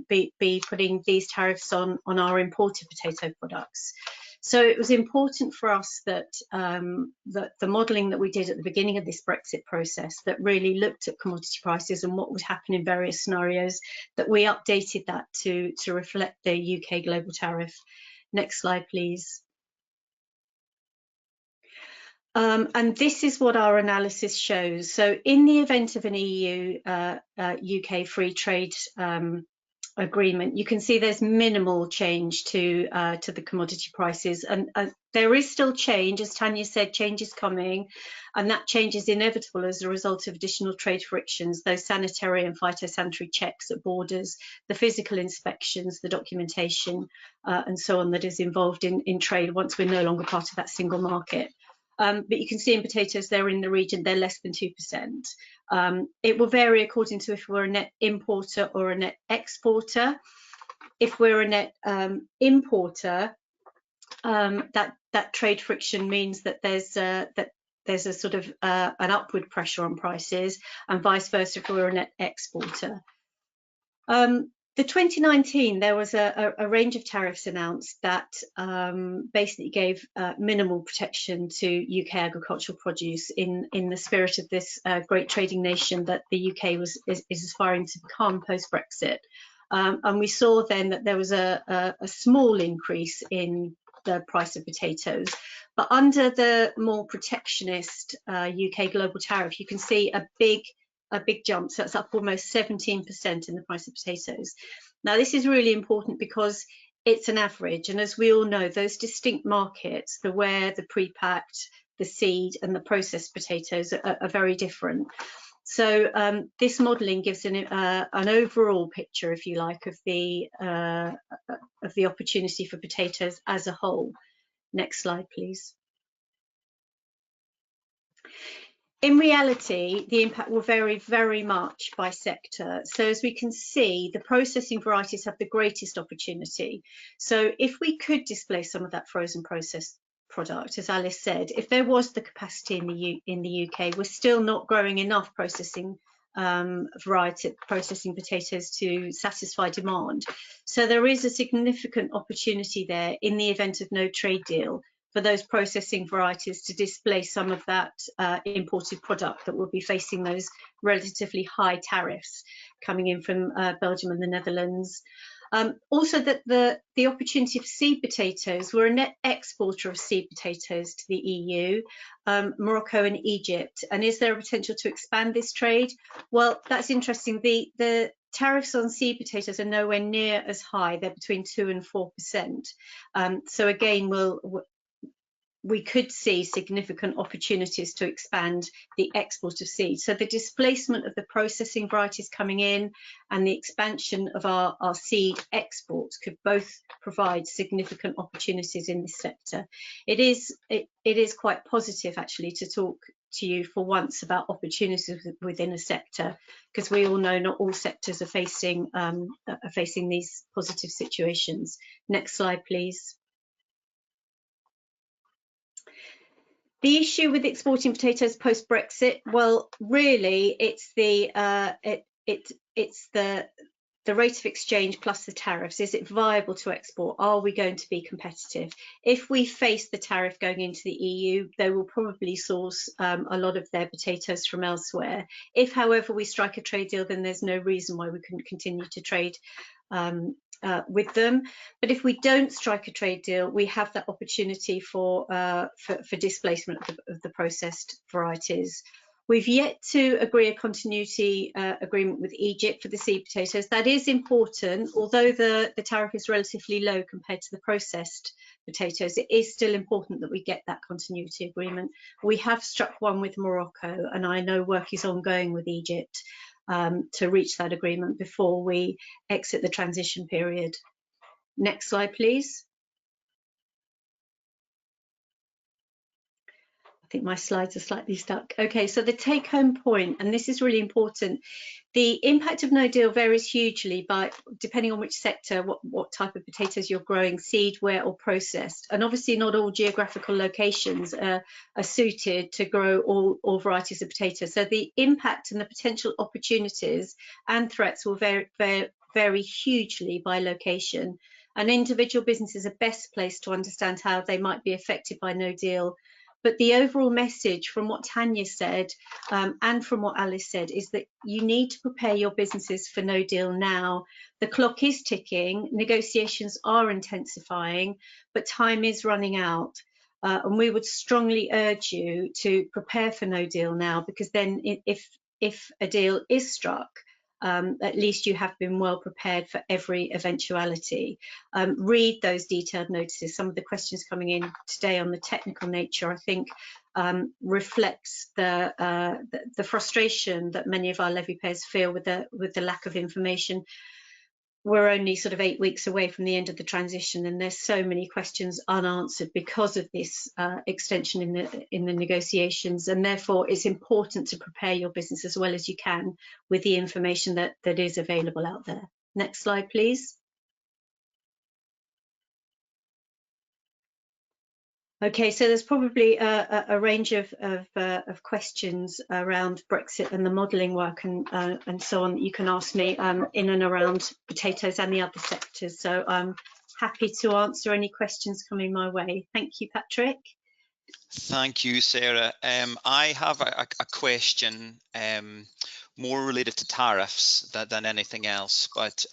Speaker 4: be putting these tariffs on our imported potato products. So it was important for us that the modelling that we did at the beginning of this Brexit process that really looked at commodity prices and what would happen in various scenarios, that we updated that to reflect the UK global tariff. Next slide, please. And this is what our analysis shows. So in the event of an EU UK free trade agreement, you can see there's minimal change to the commodity prices, and there is still change. As Tania said, change is coming, and that change is inevitable as a result of additional trade frictions, those sanitary and phytosanitary checks at borders, the physical inspections, the documentation, and so on that is involved in trade once we're no longer part of that single market. But you can see in potatoes, they're in the region, they're less than 2%. It will vary according to if we're a net importer or a net exporter. If we're a net importer, that trade friction means that there's a sort of an upward pressure on prices, and vice versa if we're a net exporter. The 2019, there was a range of tariffs announced that basically gave minimal protection to UK agricultural produce in the spirit of this great trading nation that the UK is aspiring to become post-Brexit. And we saw then that there was a small increase in the price of potatoes. But under the more protectionist UK global tariff, you can see a big jump, so it's up almost 17% in the price of potatoes. Now this is really important because it's an average, and as we all know, those distinct markets, the ware, the pre-packed, the seed and the processed potatoes are very different. So this modelling gives an overall picture, if you like, of the opportunity for potatoes as a whole. Next slide, please. In reality, the impact will vary very much by sector. So as we can see, the processing varieties have the greatest opportunity. So if we could displace some of that frozen processed product, as Alice said, if there was the capacity in the UK, we're still not growing enough processing potatoes to satisfy demand. So there is a significant opportunity there in the event of no trade deal for those processing varieties to displace some of that imported product that will be facing those relatively high tariffs coming in from Belgium and the Netherlands. Also, that the opportunity for seed potatoes, we're a net exporter of seed potatoes to the EU, Morocco and Egypt. And is there a potential to expand this trade? Well, that's interesting. The tariffs on seed potatoes are nowhere near as high. They're between 2 and 4%. So again, we could see significant opportunities to expand the export of seeds. So the displacement of the processing varieties coming in and the expansion of our seed exports could both provide significant opportunities in this sector. It is quite positive actually to talk to you for once about opportunities within a sector, because we all know not all sectors are facing these positive situations. Next slide, please. The issue with exporting potatoes post-Brexit, well, really, it's the rate of exchange plus the tariffs. Is it viable to export? Are we going to be competitive? If we face the tariff going into the EU, they will probably source a lot of their potatoes from elsewhere. If, however, we strike a trade deal, then there's no reason why we couldn't continue to trade with them. But if we don't strike a trade deal, we have that opportunity for displacement of the processed varieties. We've yet to agree a continuity agreement with Egypt for the seed potatoes. That is important, although the tariff is relatively low compared to the processed potatoes. It is still important that we get that continuity agreement. We have struck one with Morocco, and I know work is ongoing with Egypt to reach that agreement before we exit the transition period. Next slide, please. I think my slides are slightly stuck. Okay, so the take-home point, and this is really important, the impact of no deal varies hugely by depending on which sector, what type of potatoes you're growing, seed, ware or processed. And obviously not all geographical locations are suited to grow all varieties of potatoes. So the impact and the potential opportunities and threats will vary hugely by location. And individual businesses are best placed to understand how they might be affected by no deal. But the overall message from what Tania said and from what Alice said is that you need to prepare your businesses for no deal now. The clock is ticking, negotiations are intensifying, but time is running out. And we would strongly urge you to prepare for no deal now, because then if a deal is struck, at least you have been well prepared for every eventuality. Read those detailed notices. Some of the questions coming in today on the technical nature, I think, reflects the frustration that many of our levy payers feel with the lack of information. We're only sort of 8 weeks away from the end of the transition, and there's so many questions unanswered because of this extension in the negotiations, and therefore it's important to prepare your business as well as you can with the information that is available out there. Next slide, please. Okay, so there's probably a range of questions around Brexit and the modelling work and so on that you can ask me in and around potatoes and the other sectors. So I'm happy to answer any questions coming my way. Thank you, Patrick.
Speaker 1: Thank you, Sarah. I have a question more related to tariffs than anything else, but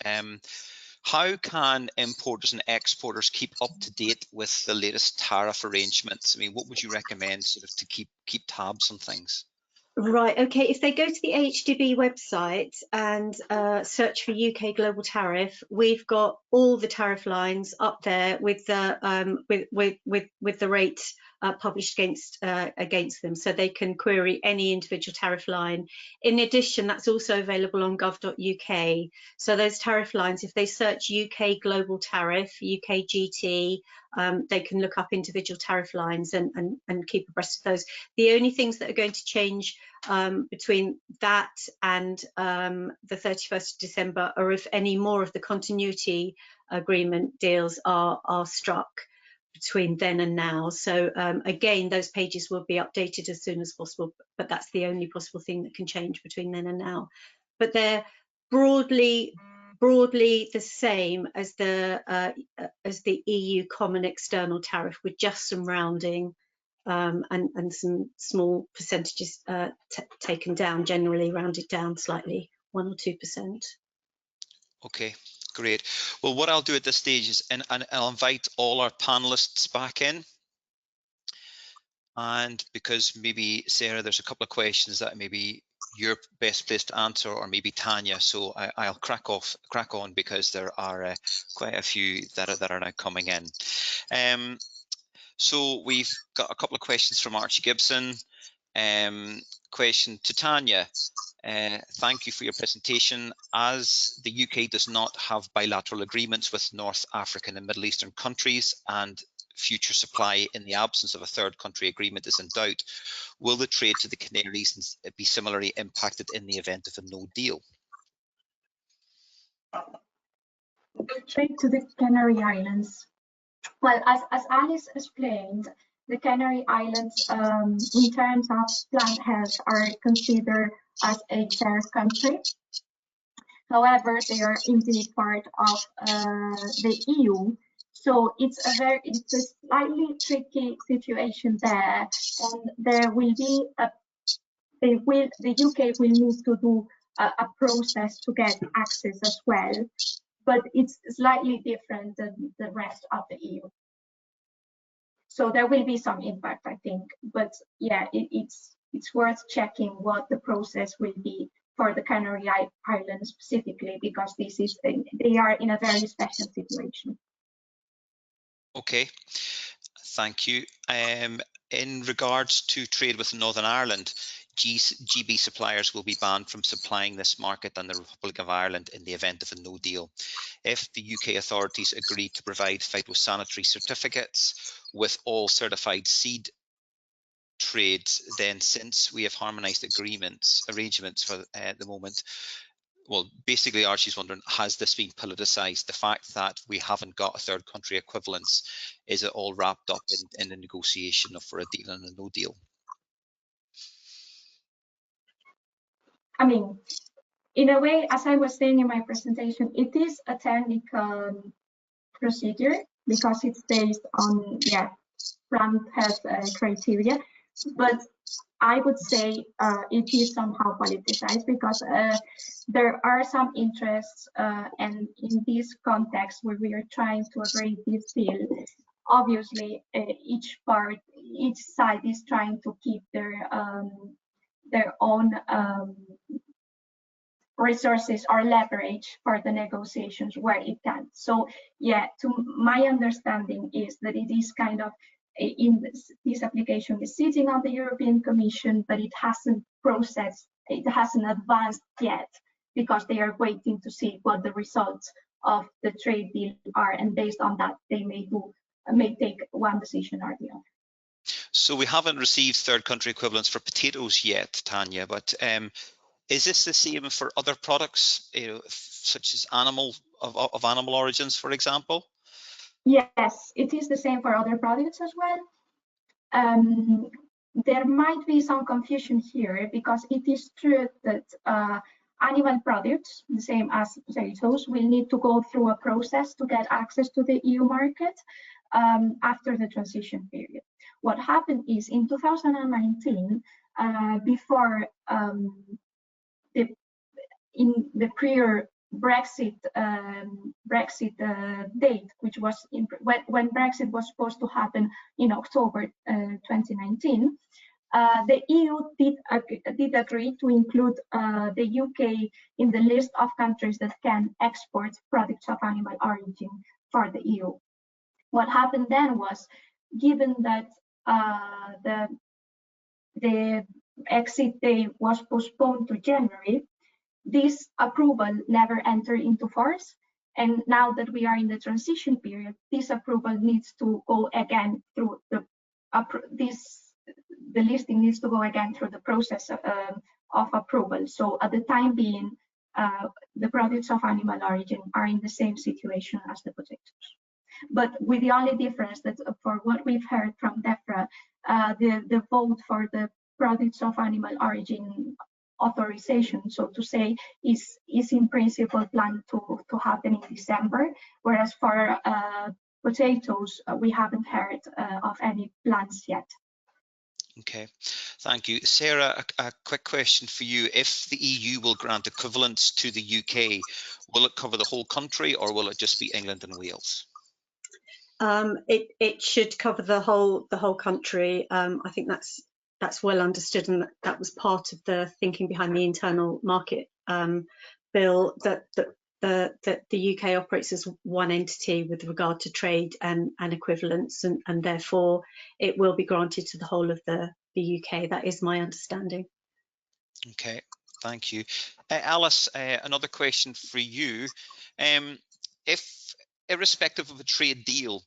Speaker 1: how can importers and exporters keep up to date with the latest tariff arrangements? I mean, what would you recommend sort of to keep tabs on things?
Speaker 4: Right, okay, if they go to the AHDB website and search for UK global tariff, we've got all the tariff lines up there with the rate published against them, so they can query any individual tariff line. In addition, that's also available on gov.uk. So those tariff lines, if they search UK global tariff, UK GT, they can look up individual tariff lines and keep abreast of those. The only things that are going to change between that and the 31st of December are if any more of the continuity agreement deals are struck between then and now. So again, those pages will be updated as soon as possible, but that's the only possible thing that can change between then and now. But they're broadly the same as the EU common external tariff, with just some rounding and some small percentages taken down, generally rounded down slightly, 1 or 2%.
Speaker 1: Okay, great. Well, what I'll do at this stage is, and I'll invite all our panelists back in. And because maybe, Sarah, there's a couple of questions that maybe you're best placed to answer, or maybe Tania, so I'll crack on because there are quite a few that are now coming in. So we've got a couple of questions from Archie Gibson. Question to Tania. Thank you for your presentation. As the UK does not have bilateral agreements with North African and Middle Eastern countries, and future supply in the absence of a third country agreement is in doubt, will the trade to the Canaries be similarly impacted in the event of a no deal?
Speaker 3: The trade to the Canary Islands. Well, as Alice explained, the Canary Islands, in terms of plant health, are considered as a third country. However, they are indeed part of the EU. So it's a slightly tricky situation there, and there will be the UK will need to do a process to get access as well, but it's slightly different than the rest of the EU. So there will be some impact, I think, but yeah, it's it's worth checking what the process will be for the Canary Islands specifically, because they are in a very special situation.
Speaker 1: Okay, thank you. In regards to trade with Northern Ireland, GB suppliers will be banned from supplying this market and the Republic of Ireland in the event of a no deal. If the UK authorities agree to provide phytosanitary certificates with all certified seed trades, then since we have harmonised arrangements for the moment, well, basically Archie's wondering, has this been politicised? The fact that we haven't got a third country equivalence, is it all wrapped up in the negotiation for a deal and a no deal?
Speaker 3: I mean, in a way, as I was saying in my presentation, it is a technical procedure because it's based on, France has criteria, but I would say it is somehow politicized because there are some interests, and in this context where we are trying to agree this deal, obviously each side is trying to keep their own resources or leverage for the negotiations where it can. So yeah, to my understanding is that it is kind of in this application is sitting on the European Commission, but it hasn't processed, it hasn't advanced yet because they are waiting to see what the results of the trade deal are, and based on that they may take one decision or the other.
Speaker 1: So we haven't received third country equivalents for potatoes yet, Tania, but is this the same for other products, such as animal origins, for example?
Speaker 3: Yes, it is the same for other products as well. There might be some confusion here because it is true that animal products, the same as potatoes, will need to go through a process to get access to the EU market after the transition period. What happened is in 2019, before in the prior Brexit date, which was when Brexit was supposed to happen in October 2019, the EU did agree to include the UK in the list of countries that can export products of animal origin for the EU. What happened then was, given that the exit day was postponed to January, this approval never entered into force. And now that we are in the transition period, this approval needs to go again through the listing needs to go again through the process of approval. So at the time being, the products of animal origin are in the same situation as the potatoes. But with the only difference that for what we've heard from DEFRA, the vote for the products of animal origin authorization, so to say, is in principle planned to happen in December, whereas for potatoes, we haven't heard of any plans yet.
Speaker 1: Okay, thank you. Sarah, a quick question for you. If the EU will grant equivalence to the UK, will it cover the whole country or will it just be England and Wales?
Speaker 4: It should cover the whole country. I think that's well understood, and that was part of the thinking behind the internal market bill, that the UK operates as one entity with regard to trade and equivalence, and therefore it will be granted to the whole of the UK. That is my understanding.
Speaker 1: Okay, thank you. Alice, another question for you. If irrespective of a trade deal,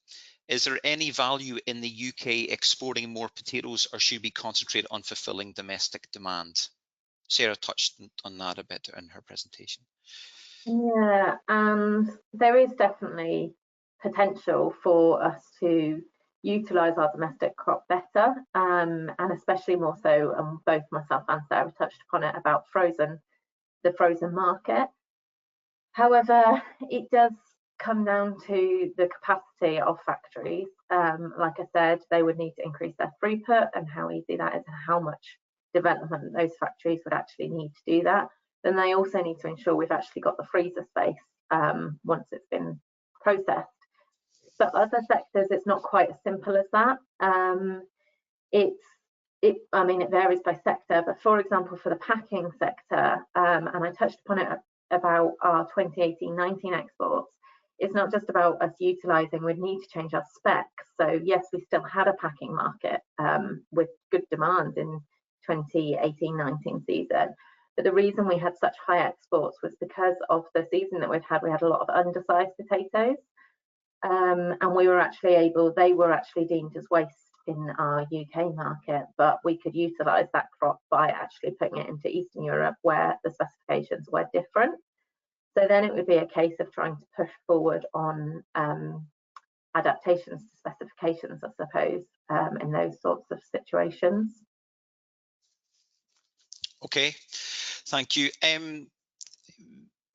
Speaker 1: is there any value in the UK exporting more potatoes, or should we concentrate on fulfilling domestic demand? Sarah touched on that a bit in her presentation.
Speaker 2: Yeah, and there is definitely potential for us to utilise our domestic crop better, and especially more so, both myself and Sarah touched upon it about the frozen market. However, it does come down to the capacity of factories. Like I said, they would need to increase their throughput, and how easy that is and how much development those factories would actually need to do that. Then they also need to ensure we've actually got the freezer space once it's been processed. But other sectors, it's not quite as simple as that. I mean, it varies by sector, but for example, for the packing sector, and I touched upon it about our 2018-19 exports, it's not just about us utilising, we'd need to change our specs. So yes, we still had a packing market with good demand in 2018-19 season. But the reason we had such high exports was because of the season that we'd had. We had a lot of undersized potatoes, and we were actually able, they were actually deemed as waste in our UK market, but we could utilise that crop by actually putting it into Eastern Europe where the specifications were different. So then it would be a case of trying to push forward on adaptations to specifications, I suppose, in those sorts of situations.
Speaker 1: Okay, thank you.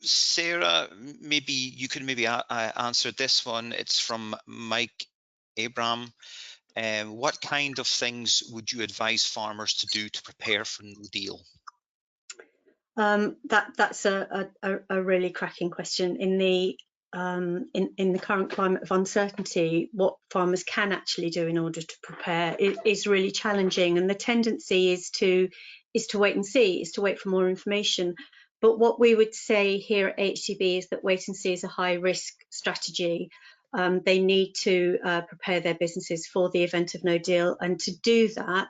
Speaker 1: Sarah, maybe you could answer this one. It's from Mike Abram. What kind of things would you advise farmers to do to prepare for no deal?
Speaker 4: That's a really cracking question. In the current climate of uncertainty, what farmers can actually do in order to prepare is really challenging, and the tendency is to wait and see, is to wait for more information. But what we would say here at AHDB is that wait and see is a high risk strategy. They need to prepare their businesses for the event of no deal, and to do that,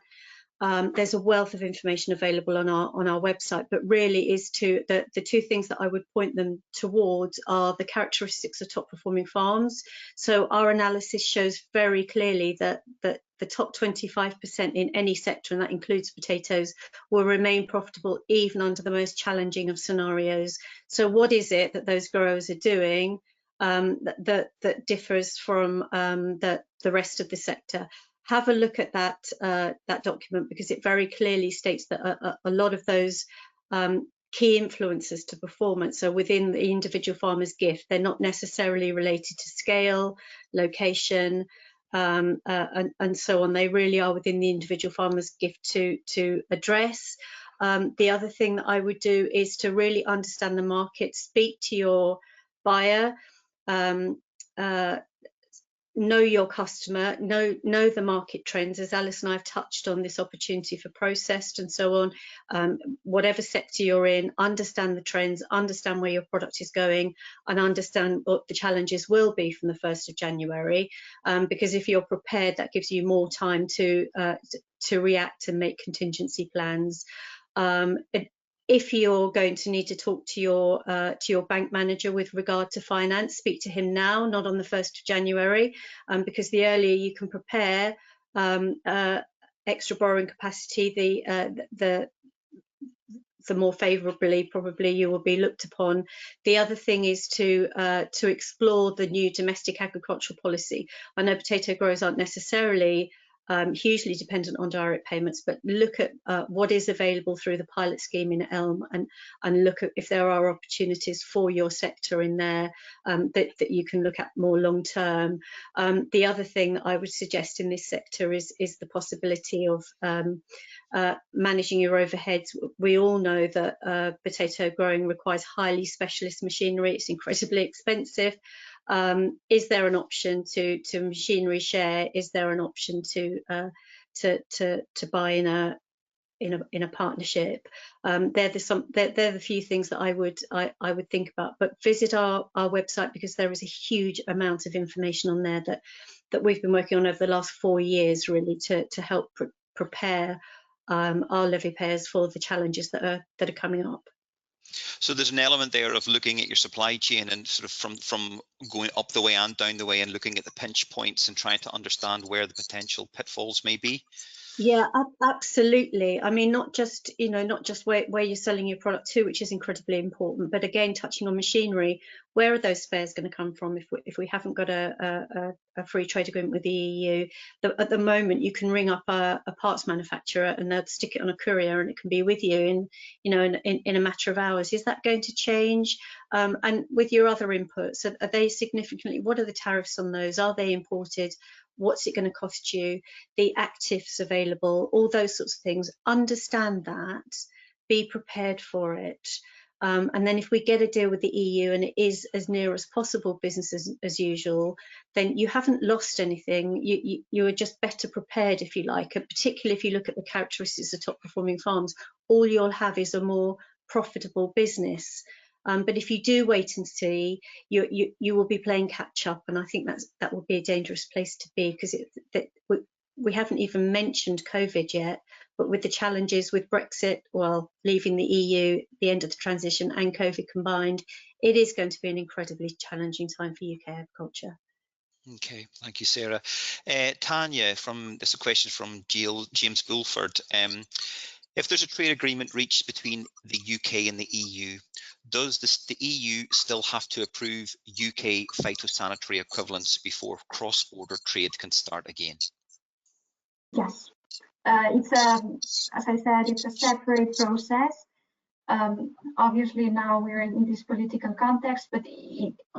Speaker 4: there's a wealth of information available on our website, but really is the two things that I would point them towards are the characteristics of top performing farms. So our analysis shows very clearly that the top 25% in any sector, and that includes potatoes, will remain profitable even under the most challenging of scenarios. So what is it that those growers are doing that differs from the rest of the sector? Have a look at that document, because it very clearly states that a lot of those key influences to performance are within the individual farmer's gift. They're not necessarily related to scale, location, and so on. They really are within the individual farmer's gift to address. The other thing that I would do is to really understand the market, speak to your buyer, know your customer, know the market trends, as Alice and I have touched on, this opportunity for processed and so on. Whatever sector you're in, understand the trends, understand where your product is going, and understand what the challenges will be from the 1st of January. Because if you're prepared, that gives you more time to react and make contingency plans. If you're going to need to talk to your bank manager with regard to finance, speak to him now, not on the 1st of January, because the earlier you can prepare extra borrowing capacity, the more favourably probably you will be looked upon. The other thing is to explore the new domestic agricultural policy. I know potato growers aren't necessarily hugely dependent on direct payments, but look at what is available through the pilot scheme in Elm, and look at if there are opportunities for your sector in there that you can look at more long term. The other thing that I would suggest in this sector is the possibility of managing your overheads. We all know that potato growing requires highly specialist machinery. It's incredibly expensive. Is there an option to machinery share? Is there an option to buy in a partnership? They're the few things that I would think about. But visit our website, because there is a huge amount of information on there that we've been working on over the last 4 years, really, to help prepare our levy payers for the challenges that are coming up.
Speaker 1: So there's an element there of looking at your supply chain and sort of from going up the way and down the way, and looking at the pinch points and trying to understand where the potential pitfalls may be.
Speaker 4: Yeah, absolutely. I mean, not just where you're selling your product to, which is incredibly important, but again, touching on machinery, where are those spares going to come from if we haven't got a free trade agreement with the EU? At the moment, you can ring up a parts manufacturer and they'll stick it on a courier and it can be with you in a matter of hours. Is that going to change? And with your other inputs, are they significantly? What are the tariffs on those? Are they imported? What's it going to cost you? The actives available, all those sorts of things. Understand that, be prepared for it. And then if we get a deal with the EU and it is as near as possible business as usual, then you haven't lost anything. You are just better prepared, if you like, and particularly if you look at the characteristics of top performing farms, all you'll have is a more profitable business. But if you do wait and see, you will be playing catch up, and I think that will be a dangerous place to be, because we haven't even mentioned COVID yet. But with the challenges with Brexit, well, leaving the EU, the end of the transition, and COVID combined, it is going to be an incredibly challenging time for UK agriculture.
Speaker 1: Okay, thank you, Sarah. Tania, this is a question from James Bulford. If there's a trade agreement reached between the UK and the EU, does the EU still have to approve UK phytosanitary equivalents before cross-border trade can start again?
Speaker 3: Yes, it's as I said, it's a separate process. Obviously now we're in this political context, but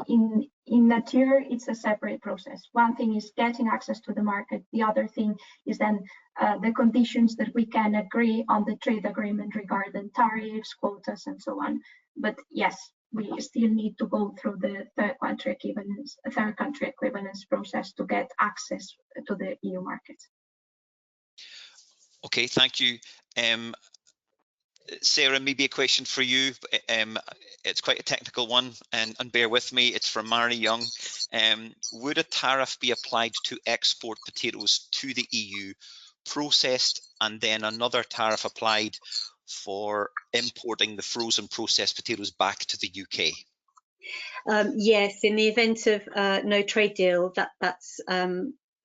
Speaker 3: in nature it's a separate process. One thing is getting access to the market. The other thing is then the conditions that we can agree on the trade agreement regarding tariffs, quotas, and so on. But yes, we still need to go through the third country equivalence process to get access to the EU market.
Speaker 1: Okay, thank you. Sarah, maybe a question for you. It's quite a technical one, and bear with me, it's from Mary Young. Would a tariff be applied to export potatoes to the EU, processed, and then another tariff applied for importing the frozen processed potatoes back to the UK?
Speaker 4: Yes, in the event of no trade deal,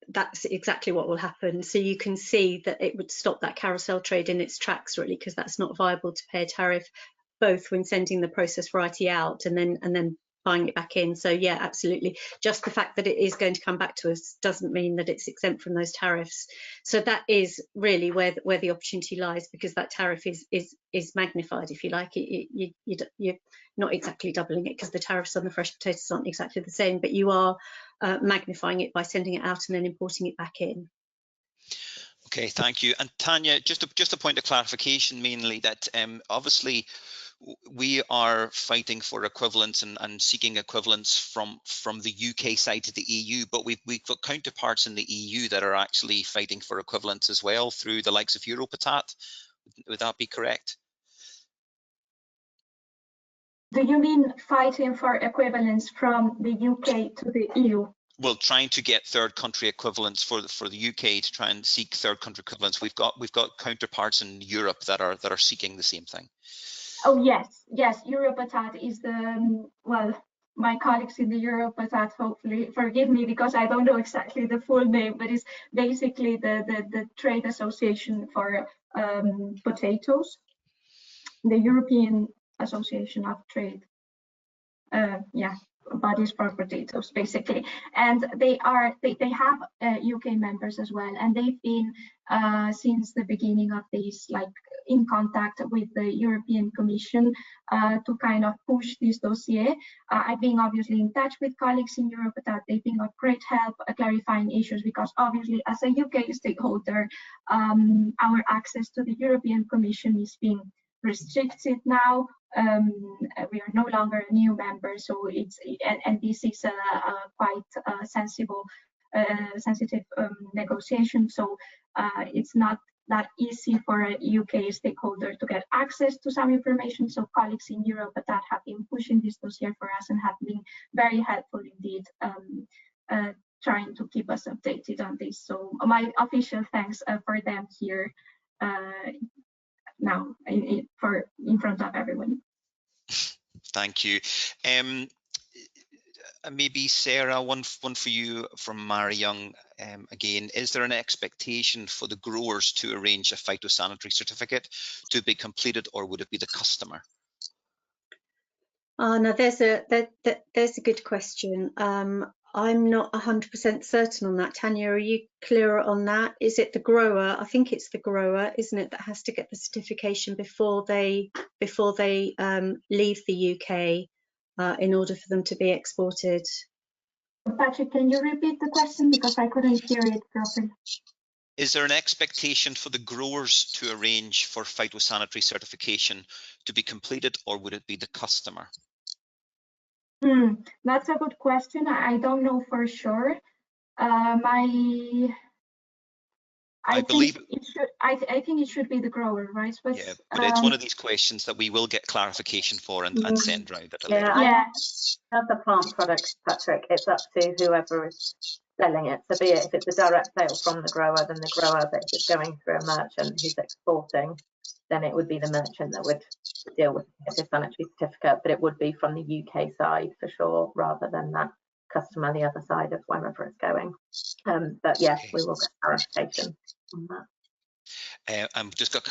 Speaker 4: that's exactly what will happen. So you can see that it would stop that carousel trade in its tracks, really, because that's not viable to pay a tariff, both when sending the processed variety out and then buying it back in. So yeah, absolutely. Just the fact that it is going to come back to us doesn't mean that it's exempt from those tariffs. So that is really where the opportunity lies, because that tariff is magnified, if you like. You're not exactly doubling it, because the tariffs on the fresh potatoes aren't exactly the same, but you are magnifying it by sending it out and then importing it back in.
Speaker 1: Okay, thank you. And Tania, just a point of clarification, mainly that obviously we are fighting for equivalence and seeking equivalence from the UK side to the EU, but we've got counterparts in the EU that are actually fighting for equivalence as well through the likes of Europatat. Would that be correct?
Speaker 3: Do you mean fighting for equivalence from the UK to the EU?
Speaker 1: Well, trying to get third country equivalents for the UK to try and seek third country equivalents. We've got counterparts in Europe that are seeking the same thing.
Speaker 3: Oh yes, Europatat is the well, my colleagues in the Europatat hopefully forgive me because I don't know exactly the full name, but it's basically the trade association for potatoes, the European Association of Trade. Bodies for potatoes, basically, and they have UK members as well, and they've been since the beginning of this, like, in contact with the European Commission to kind of push this dossier. I've been obviously in touch with colleagues in Europe that they've been of great help clarifying issues, because obviously as a UK stakeholder, our access to the European Commission is being restricted now. We are no longer a new member, so and this is a quite sensitive negotiation. So it's not that easy for a UK stakeholder to get access to some information. So colleagues in Europe that have been pushing this dossier for us and have been very helpful indeed, trying to keep us updated on this. So my official thanks for them here now in front of everyone.
Speaker 1: Thank you. Maybe Sarah, one for you from Mary Young again. Is there an expectation for the growers to arrange a phytosanitary certificate to be completed, or would it be the customer?
Speaker 4: No, there's a good question. I'm not 100% certain on that. Tania, are you clearer on that? Is it the grower? I think it's the grower, isn't it, that has to get the certification before they leave the UK in order for them to be exported?
Speaker 3: Patrick, can you repeat the question, because I couldn't hear it properly?
Speaker 1: Is there an expectation for the growers to arrange for phytosanitary certification to be completed, or would it be the customer?
Speaker 3: That's a good question. I don't know for sure. I think it should be the grower, right? But,
Speaker 1: yeah, but it's one of these questions that we will get clarification for and send round at a later date.
Speaker 2: Yeah, as a plant product, Patrick, it's up to whoever is selling it. So be it if it's a direct sale from the grower, then the grower, but if it's going through a merchant who's exporting, then it would be the merchant that would deal with the sanitary certificate, but it would be from the UK side for sure, rather than that customer the other side of wherever it's going. But yes, we will get clarification on that.
Speaker 1: I've just got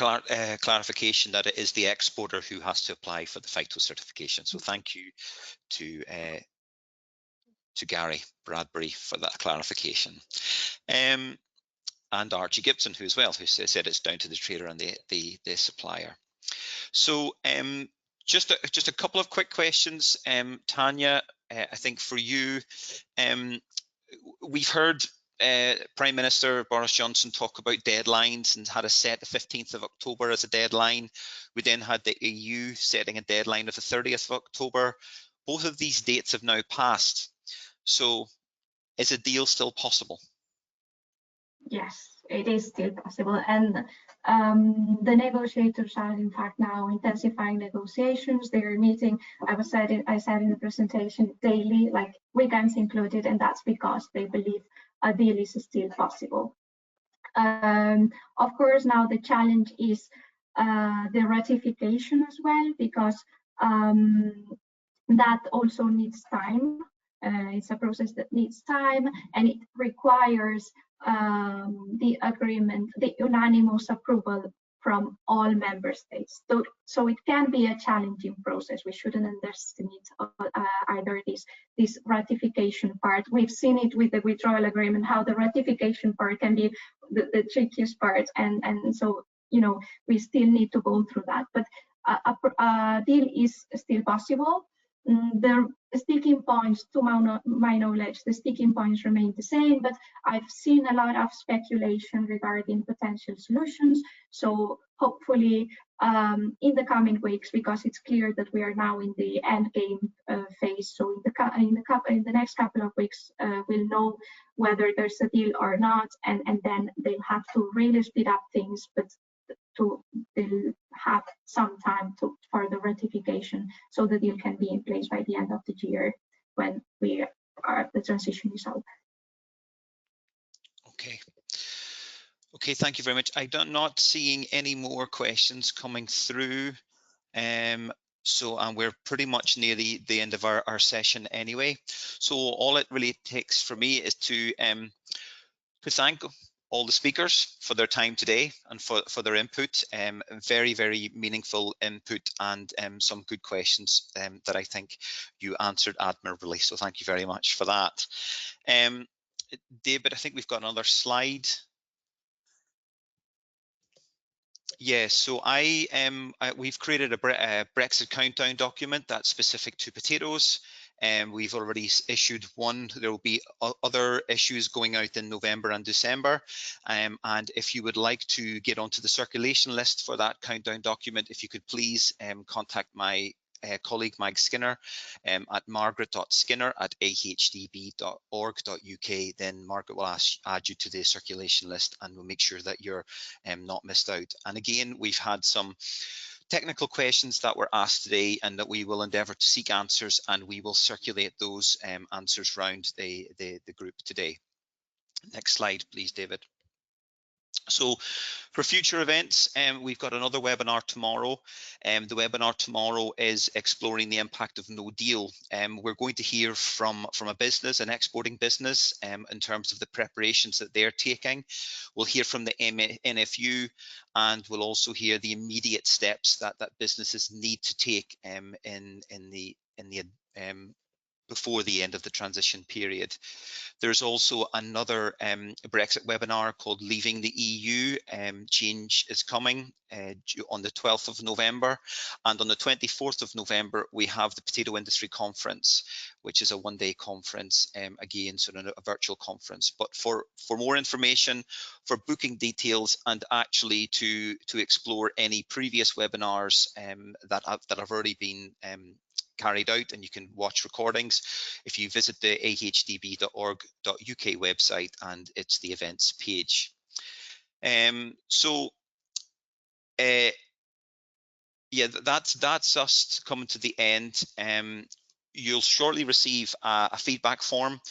Speaker 1: clarification that it is the exporter who has to apply for the phyto certification. So thank you to Gary Bradbury for that clarification. And Archie Gibson, who said it's down to the trader and the supplier. So just a couple of quick questions, Tania. I think for you, we've heard Prime Minister Boris Johnson talk about deadlines and had a set the 15th of October as a deadline. We then had the EU setting a deadline of the 30th of October. Both of these dates have now passed. So is a deal still possible?
Speaker 3: Yes, it is still possible. And the negotiators are in fact now intensifying negotiations. They're meeting, I said in the presentation, daily, like weekends included, and that's because they believe a deal is still possible. Of course, now the challenge is the ratification as well, because that also needs time. It's a process that needs time, and it requires the agreement, the unanimous approval from all member states. So it can be a challenging process. We shouldn't underestimate either this ratification part. We've seen it with the withdrawal agreement, how the ratification part can be the trickiest part, and so we still need to go through that. But a deal is still possible. The sticking points, to my knowledge, the sticking points remain the same, but I've seen a lot of speculation regarding potential solutions. So hopefully in the coming weeks, because it's clear that we are now in the end game phase, so in the next couple of weeks, we'll know whether there's a deal or not, and then they'll have to really speed up things, but they'll have some time for the ratification, so the deal can be in place by the end of the year when the transition is over.
Speaker 1: Okay, thank you very much. I'm not seeing any more questions coming through, and we're pretty much near the end of our session anyway. So all it really takes for me is to thank all the speakers for their time today and for their input. Very, very meaningful input, and some good questions that I think you answered admirably. So thank you very much for that. David, I think we've got another slide. Yes, so we've created a Brexit countdown document that's specific to potatoes. We've already issued one. There will be other issues going out in November and December. And if you would like to get onto the circulation list for that countdown document, if you could please contact my colleague Mike Skinner at margaret.skinner@ahdb.org.uk. Then Margaret will add you to the circulation list, and we'll make sure that you're not missed out. And again, we've had some technical questions that were asked today, and that we will endeavour to seek answers, and we will circulate those answers around the group today. Next slide, please, David. So for future events, we've got another webinar tomorrow. The webinar tomorrow is exploring the impact of no deal. We're going to hear from a business, an exporting business, in terms of the preparations that they're taking. We'll hear from the NFU, and we'll also hear the immediate steps that businesses need to take in the before the end of the transition period. There's also another Brexit webinar called Leaving the EU. Change is coming on the 12th of November. And on the 24th of November, we have the Potato Industry Conference, which is a one-day conference, again, sort of a virtual conference. But for more information, for booking details, and actually to explore any previous webinars that have already been carried out, and you can watch recordings if you visit the ahdb.org.uk website, and it's the events page. Yeah, that's us coming to the end. You'll shortly receive a feedback form,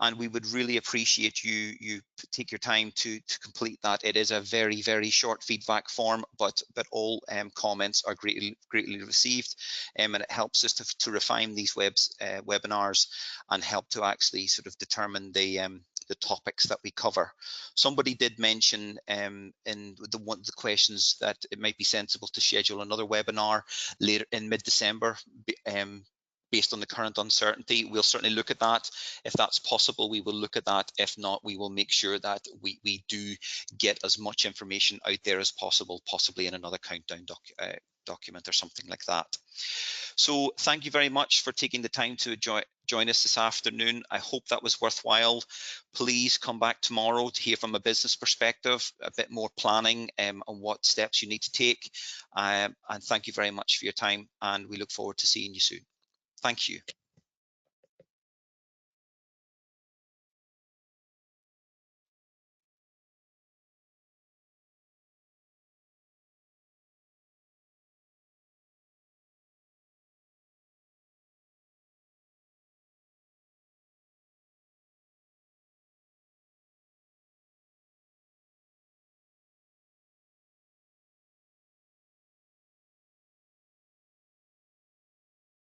Speaker 1: and we would really appreciate you take your time to complete that. It is a very, very short feedback form, but all comments are greatly received, and it helps us to refine these webinars and help to actually sort of determine the topics that we cover. Somebody did mention in the questions that it might be sensible to schedule another webinar later in mid-December. Based on the current uncertainty, we'll certainly look at that. If that's possible, we will look at that. If not, we will make sure that we do get as much information out there as possible, possibly in another countdown document or something like that. So thank you very much for taking the time to join us this afternoon. I hope that was worthwhile. Please come back tomorrow to hear from a business perspective, a bit more planning on what steps you need to take. And thank you very much for your time, and we look forward to seeing you soon. Thank you.